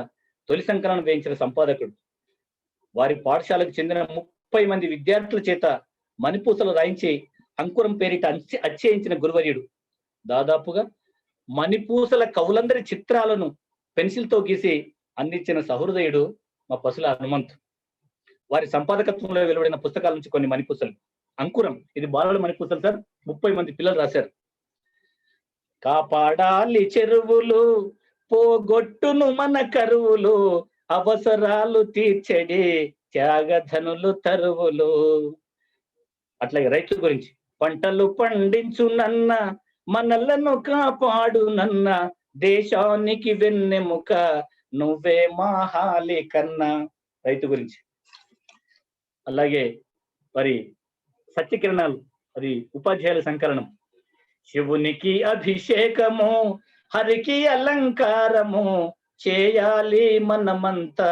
తొలి సంకలనం వేయించిన సంపాదకుడు. వారి పాఠశాలకు చెందిన 30 మంది విద్యార్థుల చేత మణిపూసలు రాయించి అంకురం పేరిట అచ్చయించిన గురువర్యుడు. దాదాపుగా మణిపూసల కవులందరి చిత్రాలను పెన్సిల్ తో గీసి అందించిన సహృదయుడు మా పసుల హనుమంత్. వారి సంపాదకత్వంలో వెలువడిన పుస్తకాల నుంచి కొన్ని మణిపూసలు. అంకురం, ఇది బాలల మణిపూసలు సార్. 30 మంది పిల్లలు రాశారు. కాపాడాలి చెరువులు, పోగొట్టును మన కరువులు, అవసరాలు తీర్చడి త్యాగధనులు తరువులు. అట్లాగే రైతుల గురించి, పంటలు పండించు నన్న, మనలను కాపాడు నన్న, దేశానికి వెన్నెముక నువ్వే మహాలి కన్నా. రైతు గురించి. అలాగే మరి సత్యకిరణాలు, అది ఉపాధ్యాయుల సంకలనం. శివునికి అభిషేకము, హరికి అలంకారము, చేయాలి మనమంతా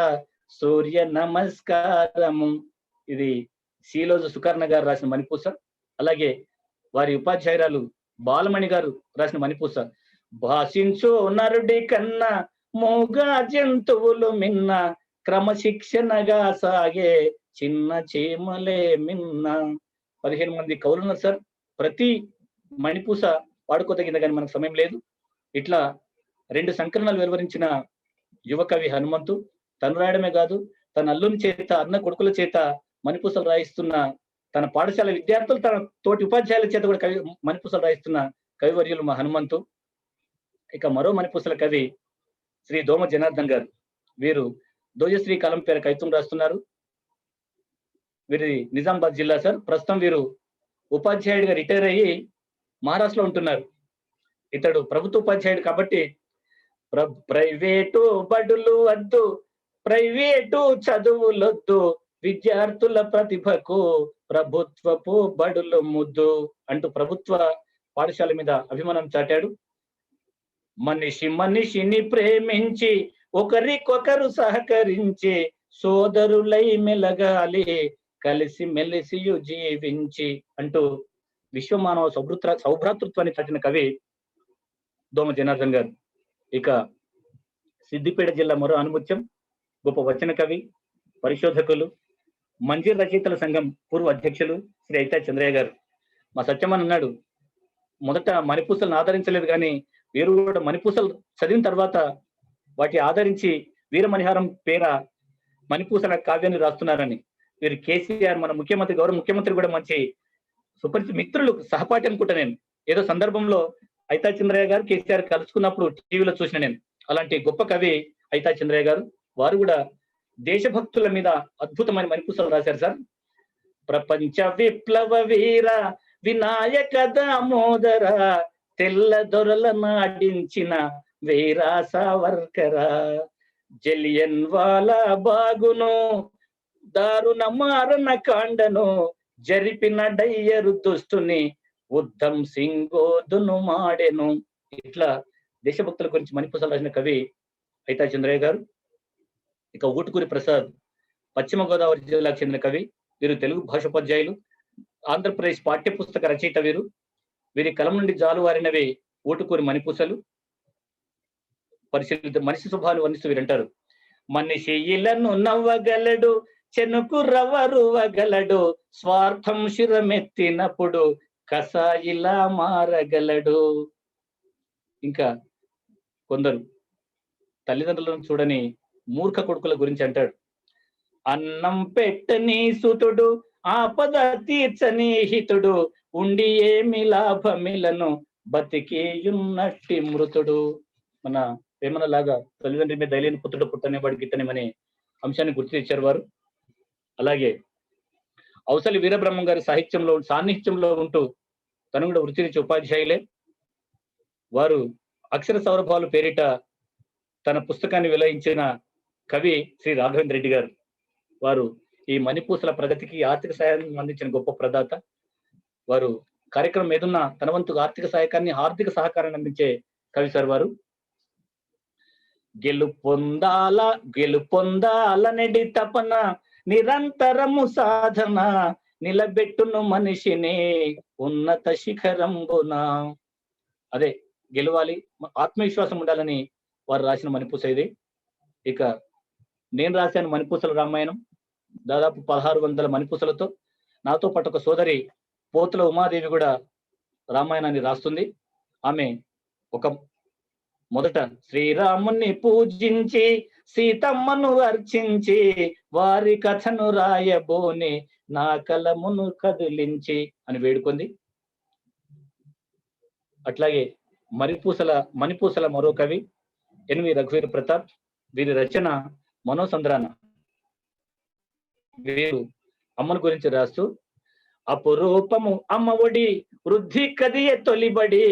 సూర్య నమస్కారము. ఇది శ్రీలోజు సుకర్ణ గారు రాసిన మణిపూస. అలాగే వారి ఉపాధ్యాయురాలు బాలమణి గారు రాసిన మణిపూస. భాషించు నరుడి కన్నా మూగా జంతువులు మిన్న, క్రమశిక్షణగా సాగే చిన్న చీమలే మిన్న. 15 మంది కవులున్నారు సార్. ప్రతి మణిపూస వాడుకోదగింది కానీ మనకు సమయం లేదు. ఇట్లా 2 సంకలనాలు వెలువరించిన యువ కవి హనుమంతు. తను రాయడమే కాదు, తన అల్లుని చేత, అన్న కొడుకుల చేత మణిపూసలు రాయిస్తున్న, తన పాఠశాల విద్యార్థులు, తన తోటి ఉపాధ్యాయుల చేత కూడా మణిపూసలు రాయిస్తున్న కవివర్యులు మా హనుమంతు. ఇక మరో మణిపూసల కవి శ్రీ దోమ జనార్దన్ గారు. వీరు దోజశ్రీ కాలం పేరు కవిత్వం రాస్తున్నారు. వీరి నిజామాబాద్ జిల్లా సార్. ప్రస్తుతం వీరు ఉపాధ్యాయుడిగా రిటైర్ అయ్యి మహారాష్ట్రలో ఉంటున్నారు. ఇతడు ప్రభుత్వ ఉపాధ్యాయుడు కాబట్టి ప్రైవేటు బడులు వద్దు, ప్రైవేటు చదువులొద్దు, విద్యార్థుల ప్రతిభకు ప్రభుత్వపు బడులు ముద్దు అంటూ ప్రభుత్వ పాఠశాల మీద అభిమానం చాటాడు. మనిషి మనిషిని ప్రేమించి ఒకరికొకరు సహకరించి సోదరులై మెలగాలి కలిసి మెలిసి జీవించి అంటూ విశ్వమానవ సౌభ్రాతృత్వాన్ని చాటిన కవి దోమ జనార్దన్ గారు. ఇక సిద్దిపేట జిల్లా మరో అనుముత్యం, గొప్ప వచన కవి, పరిశోధకులు, మంజీర్ రచయితల సంఘం పూర్వ అధ్యక్షులు శ్రీ ఐతా చంద్రయ్య గారు. మా సత్యమన్ అన్నాడు, మొదట మణిపూసలను ఆదరించలేదు కానీ వీరు కూడా మణిపూసలు చదివిన తర్వాత వాటి ఆదరించి వీరమణిహారం పేర మణిపూసల కావ్యాన్ని రాస్తున్నారని. వీరు కేసీఆర్ మన ముఖ్యమంత్రి, గౌరవ ముఖ్యమంత్రి కూడా మంచి సుపరిచిత మిత్రులు, సహపాఠి అనుకుంటా నేను. ఏదో సందర్భంలో అయితా చంద్రయ్య గారు కేసీఆర్ కలుసుకున్నప్పుడు టీవీలో చూసిన నేను. అలాంటి గొప్ప కవి అయితా చంద్రయ్య గారు. వారు కూడా దేశభక్తుల మీద అద్భుతమైన మణిపూసలు రాశారు సార్. ప్రపంచ విప్లవ వీర వినాయక దామోదర, తెల్ల దొరల నాడించిన వీరా సావర్కర, జలియన్ వాలా బాగును దారుణ మారణ కాండను జరిపిన డయ్యరు దుష్టుని ఉద్ధం సింగోదును మాడెను. ఇట్లా దేశభక్తుల గురించి మణిపూసలు రాసిన కవి అయితా చంద్రయ్య గారు. ఇక ఊటుకూరి ప్రసాద్ పశ్చిమ గోదావరి జిల్లాకు చెందిన కవి. వీరు తెలుగు భాషోపాధ్యాయులు, ఆంధ్రప్రదేశ్ పాఠ్య పుస్తక రచయిత. వీరి కలం నుండి జాలువారినవి ఊటుకూరి మణిపూసలు. పరిశీలిత మనిషి స్వభావాన్ని వర్ణిస్తూ వీరంటారు, మనిషి ఇలను నవ్వగలడు, చెనుకు రవరువగలడు, స్వార్థం శిరమెత్తినప్పుడు కసాయిలా మారగలడు. ఇంకా కొందరు తల్లిదండ్రులను చూడని మూర్ఖ కొడుకుల గురించి అంటాడు, అన్నం పెట్టని సుతుడు, ఆపద తీర్చని హితుడు, ఉండి ఏమి లాభమిలను బతికేయున్నట్టి మృతుడు. మన వేమన లాగా తల్లిదండ్రి మీద దయలేని పుత్రుడు పుట్టనేవాడు గిట్టనేమనే అంశాన్ని గుర్తు తెచ్చారు వారు. అలాగే అవసలి వీరబ్రహ్మం గారి సాన్నిహిత్యంలో ఉంటూ తను కూడా వృత్తిరీత్యా ఉపాధ్యాయులే. వారు అక్షర సౌరభాలు పేరిట తన పుస్తకాన్ని వెలువరించిన కవి శ్రీ రాఘవేంద్ర రెడ్డి గారు. వారు ఈ మణిపూసల ప్రగతికి ఆర్థిక సహాయాన్ని అందించిన గొప్ప ప్రదాత. వారు కార్యక్రమం ఏదున్నా తన వంతు ఆర్థిక ఆర్థిక సహకారాన్ని అందించే కవి సార్ వారు. గెలుపొందాలనెడి తపన నిరంతరము సాధన, నిలబెట్టును మనిషిని ఉన్నత శిఖరంబున. అదే గెలవాలి, ఆత్మవిశ్వాసం ఉండాలని వారు రాసిన మణిపూస ఇది. ఇక నేను రాశాను మణిపూసల రామాయణం. దాదాపు 1600 మణిపూసలతో. నాతో పాటు ఒక సోదరి పోతుల ఉమాదేవి కూడా రామాయణాన్ని రాస్తుంది. ఆమె మొదట శ్రీరాముని పూజించి సీతమ్మను అర్చించి, వారి కథను రాయబోని నా కలమును కదిలించి అని వేడుకుంది. అట్లాగే మణిపూసల మరో కవి ఎన్వి రఘువీర ప్రతాప్. వీరి రచన మనోసంద్రాన. వీరు అమ్మను గురించి రాస్తూ, అపురూపము అమ్మ ఒడి వృద్ధి కదియ తొలిబడి,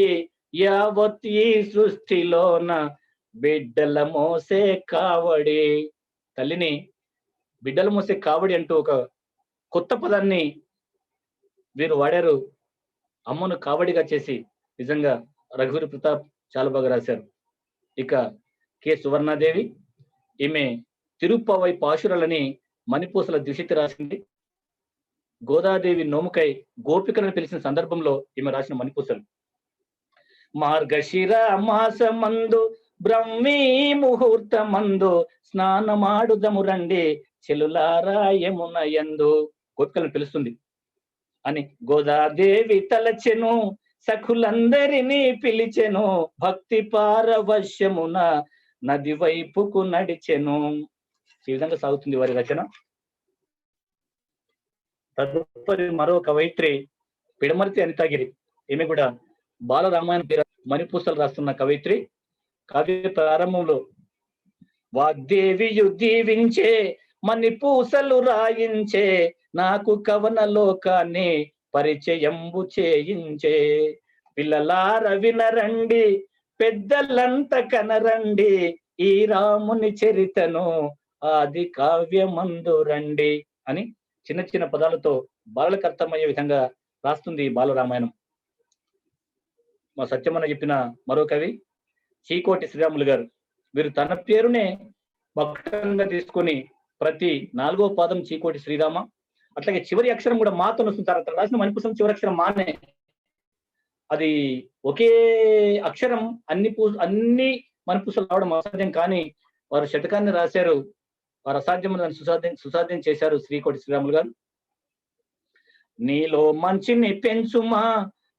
యావత్ ఈ సృష్టిలోన బిడ్డల మోసే కావడి. తల్లిని బిడ్డల మోసే కావడి అంటూ ఒక కొత్త పదాన్ని వీరు వాడారు. అమ్మను కావడిగా చేసి నిజంగా రఘువీర ప్రతాప్ చాలా బాగా రాశారు. ఇక కె సువర్ణాదేవి, ఈమె తిరుప్పవై పాశురలని మణిపూసల ద్విషితి రాసింది. గోదాదేవి నోముకై గోపికలను పిలిచిన సందర్భంలో ఈమె రాసిన మణిపూసలు. మార్గశిర మాసమందు బ్రహ్మీ ముహూర్తమందు, స్నానమాడుదము రండి చెలులారా యమున యందు. గోపికలను పిలుస్తుంది అని గోదాదేవి తలచెను, సఖులందరినీ పిలిచెను, భక్తి పారవశ్యమున నది వైపుకు నడిచెను. ఈ విధంగా సాగుతుంది వారి రచన. తదుపరి మరో కవయిత్రి పిడమర్తి అనితాగిరి. ఈమె కూడా బాలరామాయణ మణిపూసలు రాస్తున్న కవయిత్రి. కావ్య ప్రారంభంలో వాగ్దేవియు దీవించే మణిపూసలు రాయించే, నాకు కవన లోకాన్ని పరిచయంబు చేయించే, పిల్లలార వినరండి పెద్దలంత కనరండి, ఈ రాముని చరితను ఆది కావ్యమందు రండి అని చిన్న చిన్న పదాలతో బాలలకు అర్థమయ్యే విధంగా రాస్తుంది బాలరామాయణం. మా సత్యమన్న చెప్పిన మరో కవి చీకోటి శ్రీరాములు గారు. వీరు తన పేరునే భక్తంగా తీసుకొని ప్రతి 4వ పాదం చీకోటి శ్రీరామ, అట్లాగే చివరి అక్షరం కూడా మాతో వస్తుంటారు. అతను రాసిన మణిపూసలం చివరి అక్షరం మానే. అది ఒకే అక్షరం అన్ని మణిపూసలు రావడం అసాధ్యం, కానీ వారు శతకాన్ని రాశారు. వారు అసాధ్యం సుసాధ్యం చేశారు శ్రీకోటి శ్రీరాములు గారు. నీలో మంచిని పెంచుమా,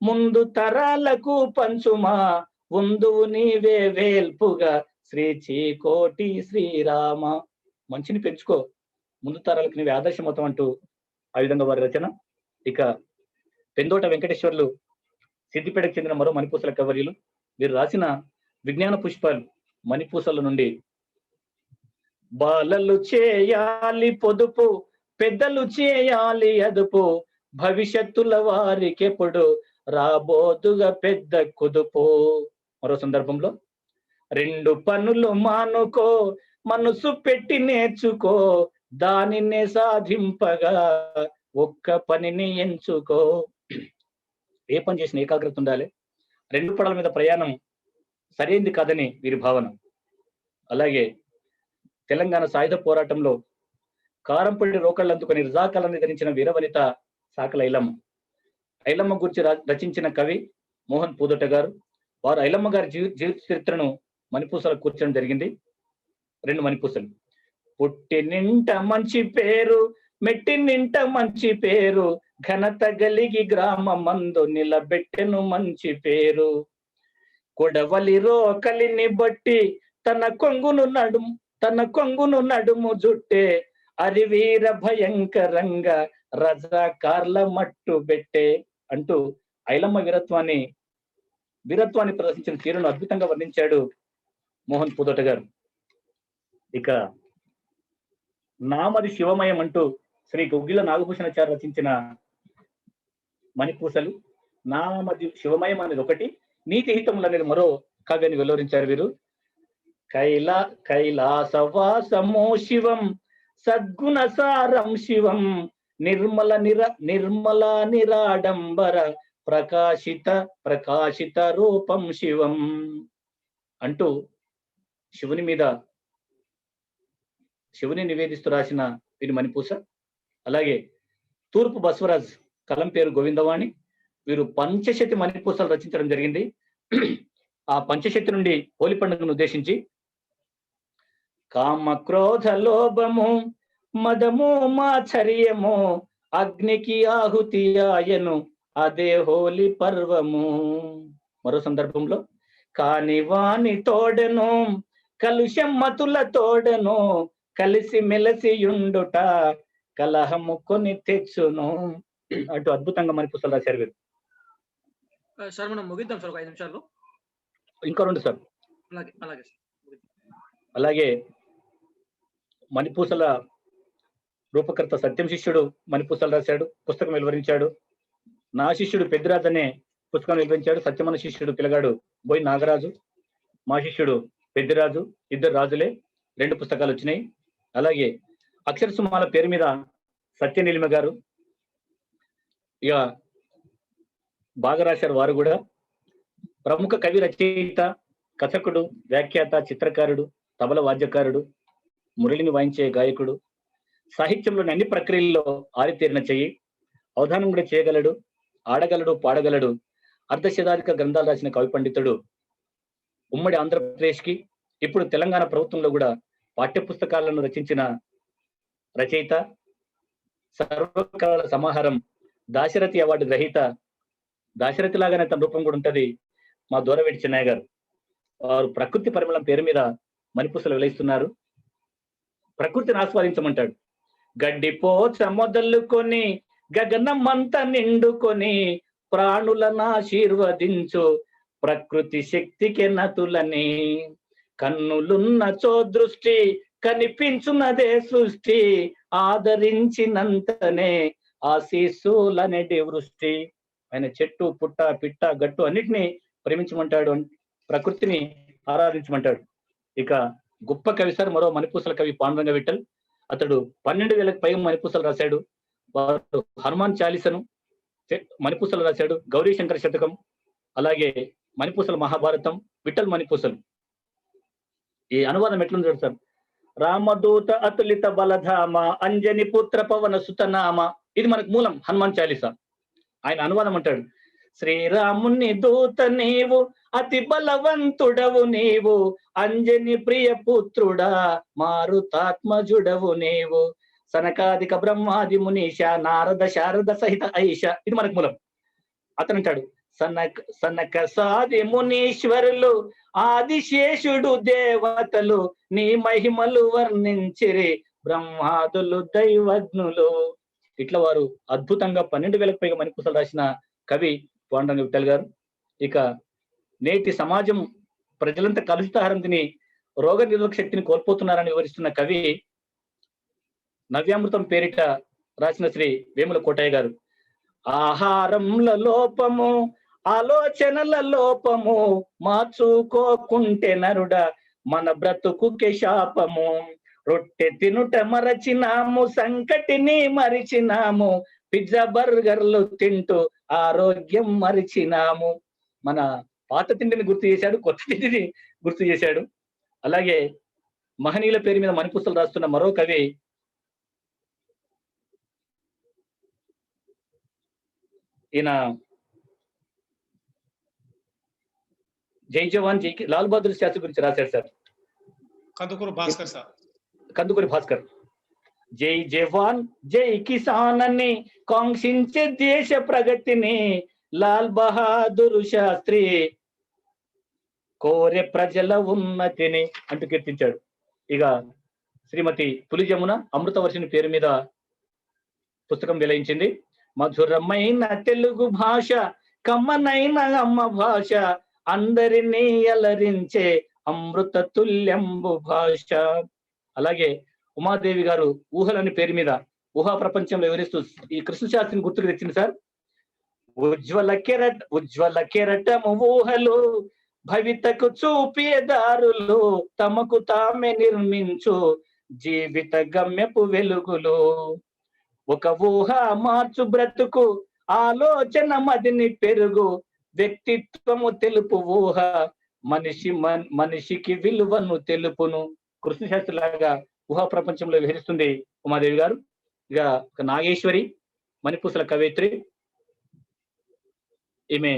ముందు తరాలకు పంచుమా, ఉందువు నీవే వేల్పుగా శ్రీ చీకోటి శ్రీరామ. మంచిని పెంచుకో, ముందు తరాలకు నీవే ఆదర్శమతం అంటూ ఆ విధంగా వారి రచన. ఇక పెందోట వెంకటేశ్వర్లు సిద్దిపేటకు చెందిన మరో మణిపూసల కవర్యులు. వీరు రాసిన విజ్ఞాన పుష్పాలు మణిపూసల నుండి బాలలు చేయాలి పొదుపు, పెద్దలు చేయాలి అదుపు, భవిష్యత్తుల వారికెప్పుడు రాబోదుగా పెద్ద కుదుపు. మరో సందర్భంలో రెండు పనులు మానుకో, మనసు పెట్టి నేర్చుకో, దానినే సాధింపగా ఒక్క పనిని ఎంచుకో. ఏ పని చేసిన ఏకాగ్రత ఉండాలి. రెండు పడల మీద ప్రయాణం సరైంది కాదని వీరి భావన. అలాగే తెలంగాణ సాయుధ పోరాటంలో కారంపొడి రోకళ్ళు అందుకొని రజాకాలను ధరించిన వీరవనిత సాకల ఐలమ్మ. ఐలమ్మ గురించి రచించిన కవి మోహన్ పూదొట గారు. వారు ఐలమ్మ గారి జీవిత చరిత్రను మణిపూసలకు కూర్చడం జరిగింది. 2 మణిపూసలు. పుట్టి నింట మంచి పేరు, మెట్టి నింట మంచి పేరు, ఘనత గలిగి గ్రామమందు నిలబెట్టెను మంచి పేరు. కొడవలి రోకలిని బట్టి తన కొంగును నడుము జుట్టే, అరివీర భయంకరంగా రజాకార్ల మట్టు పెట్టే అంటూ ఐలమ్మ వీరత్వాన్ని ప్రదర్శించిన తీరును అద్భుతంగా వర్ణించాడు మోహన్ పూదొట గారు. ఇక నామది శివమయం అంటూ శ్రీ గుగ్గిల నాగభూషణాచార్య రచించిన మణిపూసలు. నామది శివమయం అనేది ఒకటి, నీతి హితములు అనేది మరో కావ్యాన్ని వెలువరించారు వీరు. కైలాసవాసమో శివం, సద్గుణ సారం శివం, నిర్మల నిరాడంబర ప్రకాశిత రూపం శివం అంటూ శివుని నివేదిస్తూ రాసిన వీరి మణిపూస. అలాగే తూర్పు బసవరాజ్, కలం పేరు గోవిందవాణి. వీరు పంచశతి మణిపూసలు రచించడం జరిగింది. ఆ పంచశతి నుండి హోలీ పండుగను ఉద్దేశించి కామ క్రోధ లోభము మదము మాచర్యము అగ్నికి ఆహుతి ఆయను అదే హోలీ పర్వము. మరో సందర్భంలో కాని వాని తోడను కలుషమ్మతుల తోడను కలిసి మెలసియుండుట కలహము కొని తెచ్చును అంటూ అద్భుతంగా మణిపూసలు రాశారు వీరు. సార్ మనం ముగిద్దాం సార్ 5 నిమిషాల్లో. ఇంకా 2 సార్. అలాగే అలాగే మణిపూసల రూపకర్త సత్యం శిష్యుడు మణిపూసలు రాశాడు, పుస్తకం వెలువరించాడు. నా శిష్యుడు పెద్దిరాజు అనే పుస్తకం వెలువరించాడు. సత్యమన శిష్యుడు పిల్లగాడు బోయి నాగరాజు, మా శిష్యుడు పెద్దిరాజు, ఇద్దరు రాజులే. 2 పుస్తకాలు వచ్చినాయి. అలాగే అక్షర సుమాల పేరు మీద సత్యనీలిమ గారు ఇక బాగా రాశారు. వారు కూడా ప్రముఖ కవి, రచయిత, కథకుడు, వ్యాఖ్యాత, చిత్రకారుడు, తబల వాద్యకారుడు, మురళిని వాయించే గాయకుడు, సాహిత్యంలోని అన్ని ప్రక్రియల్లో ఆరితేరిన చెయ్యి, అవధానం కూడా చేయగలడు, ఆడగలడు, పాడగలడు, అర్ధశతాధిక గ్రంథాలు రాసిన కవి పండితుడు. ఉమ్మడి ఆంధ్రప్రదేశ్కి ఇప్పుడు తెలంగాణ ప్రభుత్వంలో కూడా పాఠ్య పుస్తకాలను రచించిన రచయిత, సర్వకళల సమాహారం, దాశరథి అవార్డు గ్రహీత. దాశరథి లాగానే తన రూపం కూడా ఉంటది మా దూరవేటి చిన్నయ్య గారు. వారు ప్రకృతి పరిమళం పేరు మీద మణిపూసలు వెలిస్తున్నారు. ప్రకృతిని ఆస్వాదించమంటాడు. గడ్డిపోచ మొదలుకొని గగనమంతా నిండుకొని ప్రాణులను ఆశీర్వదించు ప్రకృతి శక్తికి నతులని, కన్నులున్న చో దృష్టి కనిపించున్నదే సృష్టి, ఆదరించినంతనే ఆశీస్సులనేటి వృష్టి. ఆయన చెట్టు, పుట్ట, పిట్ట, గట్టు అన్నిటినీ ప్రేమించమంటాడు, ప్రకృతిని ఆరాధించమంటాడు. ఇక గొప్ప కవి సార్ మరో మణిపూసల కవి పాండురంగ విఠల్. అతడు 12,000కు పైగా మణిపూసలు రాశాడు. వారు హనుమాన్ చాలీసను మణిపూసలు రాశాడు, గౌరీ శంకర శతకం, అలాగే మణిపూసల మహాభారతం, విఠల్ మణిపూసలు. ఈ అనువాదం ఎట్లుంది చూడు సార్. రామదూత అతులిత బలధామ అంజని పుత్ర పవన సుతనామ. ఇది మనకు మూలం హనుమాన్ చాలీసా. ఆయన అనువాదం అంటాడు, శ్రీరాముని దూత నీవు, అతి బలవంతుడవు నీవు, అంజని ప్రియ పుత్రుడా, మారుతాత్మజుడవు నీవు, సనకాదిక బ్రహ్మాది మునీష, నారద శారద సహిత ఐష. ఇది మనకు మూలం. అతను అంటాడు, సనక సాది మునీశ్వరులు, ఆదిశేషుడు దేవతలు, నీ మహిమలు వర్ణించిరి బ్రహ్మాదులు దైవజ్ఞులు. ఇట్లా వారు అద్భుతంగా 12,000కు పైగా మణిపూసలు రాసిన కవి పాండురంగ విఠల్ గారు. ఇక నేటి సమాజం ప్రజలంతా కలుషితాహారం తిని రోగ నిరోధక శక్తిని కోల్పోతున్నారని వివరిస్తున్న కవి నవ్యామృతం పేరిట రాసిన శ్రీ వేముల కోటయ్య గారు. ఆహారంల లోపము, ఆలోచనల లోపము, మార్చుకోకుంటే నరుడ మన బ్రతుకుకే శాపము. రొట్టె తినుట మరచినాము, సంకటిని మరిచినాము, పిజ్జా బర్గర్లు తింటూ ఆరోగ్యం మరిచినాము. మన పాత తిండిని గుర్తు చేశాడు, కొత్త తిండిని గుర్తు చేశాడు. అలాగే మహనీయుల పేరు మీద మణిపూసలు రాస్తున్న మరో కవి ఈయన జై జవాన్ జై లాల్ బహదూర్ శాస్త్రి గురించి రాశాడు సార్. కందుకూరు భాస్కర్ సార్. కందుకూరి భాస్కర్. జై జవాన్ జై కిసాన్ అని కాంక్షించే దేశ ప్రగతిని లాల్ బహదూర్ శాస్త్రి కోరే ప్రజల ఉన్నతిని అంటూ కీర్తించాడు. ఇక శ్రీమతి పులి జమున అమృతవర్షిని పేరు మీద పుస్తకం వెలయించింది. మధురమైన తెలుగు భాష, కమ్మనైన అమ్మ భాష, అందరినీ అలరించే అమృత తుల్యంబు భాష. అలాగే ఉమాదేవి గారు ఊహలని పేరు మీద ఊహా ప్రపంచంలో వివరిస్తూ ఈ కృష్ణశాస్త్రిని గుర్తుకు తెచ్చింది సార్. ఉజ్వల కెరటము ఊహలు, భవితకు చూపే దారులు, తమకు తామే నిర్మించు జీవిత గమ్యపు వెలుగులు. ఒక ఊహ మార్చు బ్రతుకు, ఆలోచన మదిని పెరుగు, వ్యక్తిత్వము తెలుపు ఊహ, మనిషికి విలువను తెలుపును. కృష్ణశాస్త్రి లాగా ఊహా ప్రపంచంలో విహరిస్తుంది ఉమాదేవి గారు. ఇక నాగేశ్వరి మణిపూసల కవయిత్రి. ఈమె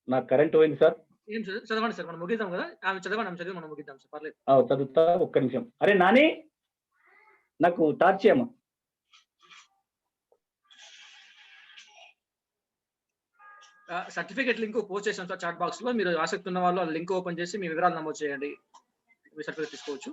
నాకు కరెంట్ పోయింది సార్. ఏం చదవండి సార్, మనం ముగిద్దాం కదా. ఆమె చదవండి, ఆమె చదివి మనం ముగిద్దాం సార్, పర్లేదు. చదువుతా, ఒక్క నిమిషం. అరే నాని, నాకు టార్చ్ చేయమ్మా. సర్టిఫికేట్ లింక్ పోస్ట్ చేసాం సార్ చాట్ బాక్స్ లో. మీరు ఆసక్తి ఉన్న వాళ్ళు లింక్ ఓపెన్ చేసి మీ వివరాలు నమోదు చేయండి, మీ సర్టిఫికేట్ తీసుకోవచ్చు.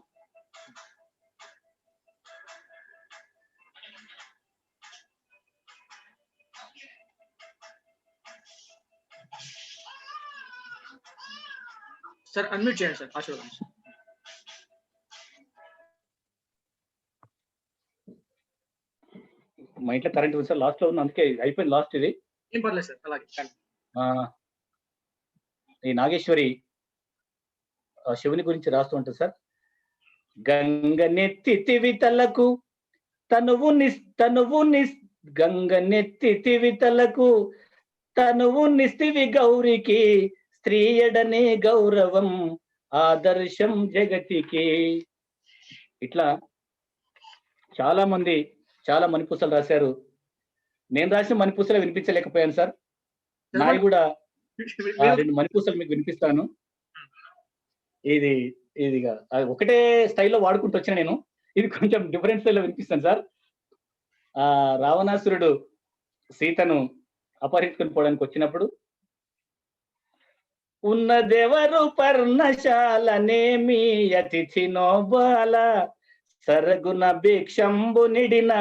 సార్ అన్మ్యూట్ చేయండి సార్, ఆశీర్వాదం. మా ఇంట్లో కరెంట్ ఉంది సార్, లాస్ట్ లో ఉంది, అందుకే అయిపోయింది లాస్ట్ ఇది. ఏం పర్లేదు సార్, అలాగే. ఈ నాగేశ్వరి శివుని గురించి రాస్తూ ఉంటుంది సార్. గంగనెత్తి తలకు గంగనెత్తి తలకు తనువు నిస్తివి గౌరికి, స్త్రీ ఎడనే గౌరవం ఆదర్శం జగతికి. ఇట్లా చాలా మంది చాలా మణిపూసలు రాశారు. నేను రాసిన మణిపూసలు వినిపించలేకపోయాను సార్. నాయి కూడా 2 మణిపూసలు మీకు వినిపిస్తాను. ఇది ఒకటే స్టైల్లో వాడుకుంటూ వచ్చిన నేను, ఇది కొంచెం డిఫరెంట్ స్టైల్లో వినిపిస్తాను సార్. రావణాసురుడు సీతను అపహరించుకొని పోవడానికి వచ్చినప్పుడు, ఉన్నదెవరు పర్ణశాలనేమి అతిథి నోబాల, సరగున భిక్షంబు నిడిన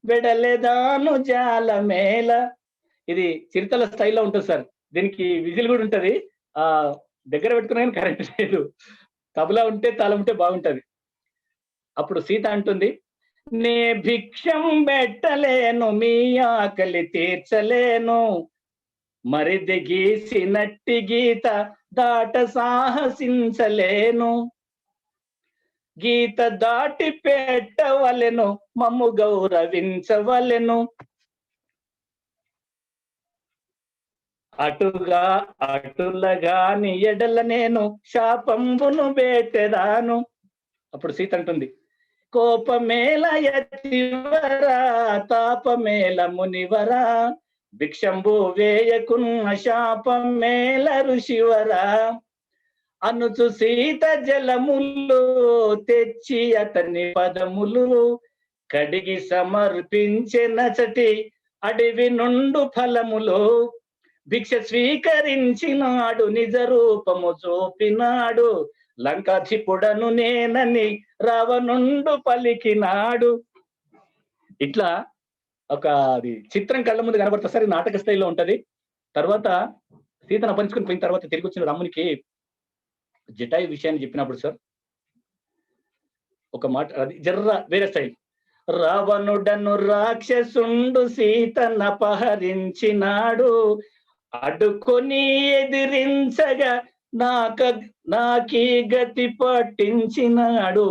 వెడలెదాను జాలమేల. ఇది చిరుతల స్టైల్లో ఉంటుంది సార్. దీనికి విజిల్ కూడా ఉంటది. దగ్గర పెట్టుకున్నా కరెంట్ లేదు. తబలా ఉంటే తాళం ఉంటే బాగుంటది. అప్పుడు సీత అంటుంది, నే భిక్షం పెట్టలేను, మీ ఆకలి తీర్చలేను, మరిది గీసినట్టి గీత దాట సాహసించలేను, గీత దాటి పెట్టవలెను, మమ్ము గౌరవించవలెను, అటులగాని ఎడల నేను శాపంబును బేటెదాను. అప్పుడు సీత అంటుంది, కోపమేల యతివరా, తాపమేల మునివరా, భిక్షంబు వేయకున్న శాపమేల ఋషివరా. అనుచు సీత జలములు తెచ్చి అతని పదములు కడిగి సమర్పించెనచటి అడవి నుండు ఫలములు. భిక్ష స్వీకరించినాడు, నిజ రూపము చూపినాడు, లంకాధిపుడను నేనని రావణుండు పలికినాడు. ఇట్లా ఒక అది చిత్రం కళ్ళ ముందు కనబడుతుంది సార్. నాటక స్థాయిలో ఉంటది. తర్వాత సీతను అపహరించుకుని పోయిన తర్వాత తిరిగి వచ్చిన రామునికి జటాయు విషయాన్ని చెప్పినప్పుడు సార్ ఒక మాట అది జర్ర వేరే స్టైల్. రావణుడను రాక్షసుండు సీతను అపహరించినాడు, అడ్డుకొని ఎదిరించగా నాకీ గతి పట్టించినాడు.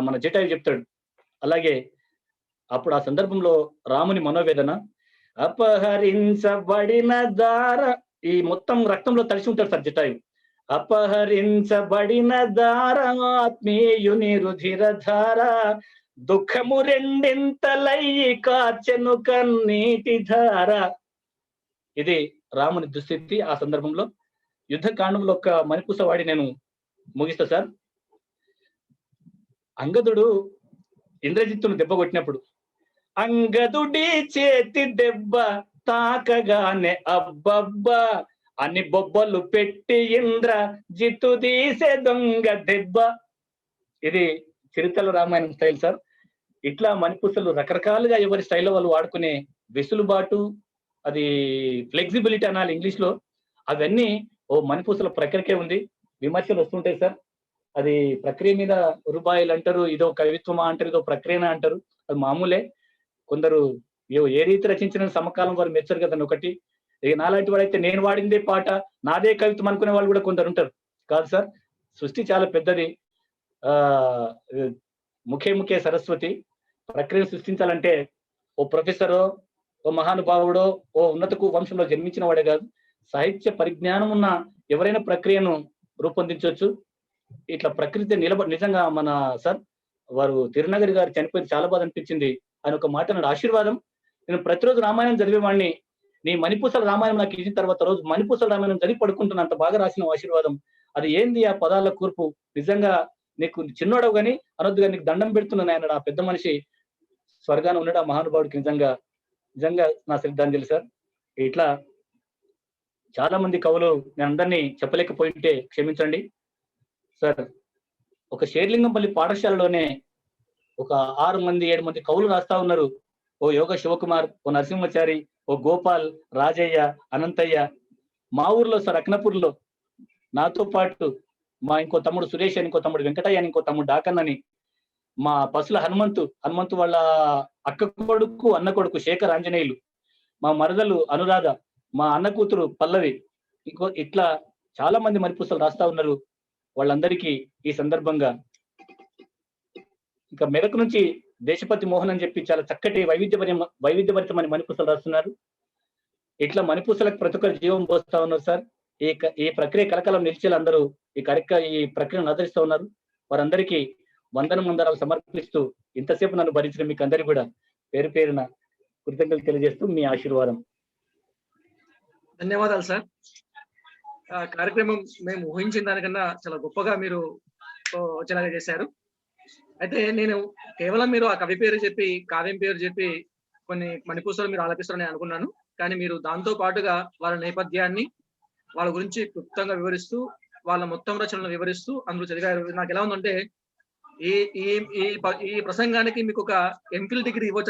మన జటాయు చెప్తాడు. అలాగే అప్పుడు ఆ సందర్భంలో రాముని మనోవేదన, అపహరించబడిన దార ఈ మొత్తం రక్తంలో తడిసి ఉంటాడు సార్ జటాయు. అపహరించబడిన దార ఆత్మీయుని రుధిరధార, దుఃఖము రెండింతలయ్యి కార్చెను కన్నీటి ధార. ఇది రాముని దుస్థితి ఆ సందర్భంలో. యుద్ధ కాండంలో ఒక మణిపూస వాడి నేను ముగిస్తా సార్. అంగదుడు ఇంద్రజిత్తును దెబ్బ కొట్టినప్పుడు, అంగదుడి చేతి దెబ్బ తాకగానే అబ్బబ్బా అని బొబ్బలు పెట్టి ఇంద్ర జిత్తు తీసే దొంగ దెబ్బ. ఇది చరిత్రలో రామాయణం స్టైల్ సార్. ఇట్లా మణిపూసలు రకరకాలుగా ఎవరి స్టైల్లో వాళ్ళు వాడుకునే వెసులుబాటు, అది ఫ్లెక్సిబిలిటీ అనాలి ఇంగ్లీష్ లో, అవన్నీ ఓ మణిపూసల ప్రక్రియకే ఉంది. విమర్శలు వస్తుంటాయి సార్. అది ప్రక్రియ మీద రూపాయలు అంటారు, ఇదో కవిత్వమా అంటారు, ఇదో ప్రక్రియనా అంటారు. అది మామూలే. కొందరు ఏ రీతి రచించిన సమకాలం వారు మెచ్చరు కదండి. ఒకటి నాలాంటి వాడైతే నేను వాడిందే పాట నాదే కవిత్వం అనుకునే వాళ్ళు కూడా కొందరు ఉంటారు. కాదు సార్, సృష్టి చాలా పెద్దది. ముఖే సరస్వతి. ప్రక్రియను సృష్టించాలంటే ఓ ప్రొఫెసరో, ఓ మహానుభావుడో, ఓ ఉన్నత వంశంలో జన్మించిన వాడే కాదు, సాహిత్య పరిజ్ఞానం ఉన్న ఎవరైనా ప్రక్రియను రూపొందించవచ్చు. ఇట్లా ప్రకృతి నిజంగా మన సార్ వారు తిరునగరి గారు చనిపోయింది చాలా బాధ అనిపించింది. ఆయన ఒక మాట అన్నాడు, ఆశీర్వాదం. నేను ప్రతిరోజు రామాయణం చదివేవాడిని, నీ మణిపూసల రామాయణం నాకు ఇచ్చిన తర్వాత రోజు మణిపూసల రామాయణం చదివి పడుకుంటున్నా, అంత బాగా రాసిన ఆశీర్వాదం. అది ఏంది ఆ పదాల కూర్పు, నిజంగా నీకు చిన్నోడవు గాని అనొద్దు గాని నీకు దండం పెడుతున్నాను అన్నాడు ఆ పెద్ద మనిషి. స్వర్గాన ఉన్నాడు ఆ మహానుభావుడికి. నిజంగా నా శ్రద్ధాంజలి సార్. ఇట్లా చాలా మంది కవులు నేను అందరినీ చెప్పలేకపోయింటే క్షమించండి సార్. ఒక షేర్లింగంపల్లి పాఠశాలలోనే ఒక 6 మంది 7 మంది కవులు రాస్తా ఉన్నారు. ఓ యోగ శివకుమార్, ఓ నరసింహచారి, ఓ గోపాల్, రాజయ్య, అనంతయ్య. మా ఊర్లో సార్ అక్నపూర్లో నాతో పాటు మా ఇంకో తమ్ముడు సురేష్ అని, ఇంకో తమ్ముడు వెంకటయ్య అని, ఇంకో తమ్ముడు డాకన్ అని, మా పసుల హనుమంతు వాళ్ళ అక్క కొడుకు అన్న కొడుకు శేఖర్ ఆంజనేయులు, మా మరదలు అనురాధ, మా అన్న కూతురు పల్లవి, ఇట్లా చాలా మంది మణిపూసలు రాస్తా ఉన్నారు. వాళ్ళందరికీ ఈ సందర్భంగా ఇంకా మెదక్ నుంచి దేశపతి మోహన్ అని చెప్పి చాలా చక్కటి వైవిధ్యభరితమైన మణిపూసలు రాస్తున్నారు. ఇట్లా మణిపూసలకు ప్రతి ఒక్కరు జీవం పోస్తా ఉన్నారు సార్. ఈ ప్రక్రియ కలకాలం నిలిచేలా అందరూ ఈ ప్రక్రియను ఆదరిస్తూ ఉన్నారు. వారందరికీ వందనాలు సమర్పిస్తూ ఇంతసేపు నన్ను భరించిన మీకు అందరికీ కూడా పేరు పేరున కృతజ్ఞతలు తెలియజేస్తూ మీ ఆశీర్వాదం. ధన్యవాదాలు సార్. కార్యక్రమం మేము ఊహించిన దానికన్నా చాలా గొప్పగా మీరు వచ్చేలాగా చేశారు. అయితే నేను కేవలం మీరు ఆ కవి పేరు చెప్పి, కావ్యం పేరు చెప్పి కొన్ని మణిపూసలు మీరు ఆలపిస్తారని అనుకున్నాను. కానీ మీరు దాంతో పాటుగా వాళ్ళ నేపథ్యాన్ని, వాళ్ళ గురించి క్లుప్తంగా వివరిస్తూ, వాళ్ళ మొత్తం రచనలు వివరిస్తూ అందులో చదివారు. నాకు ఎలా ఉందంటే ఈ ప్రసంగానికి మీకు ఒక ఎంఫిల్ డిగ్రీ ఇవ్వచ్చు.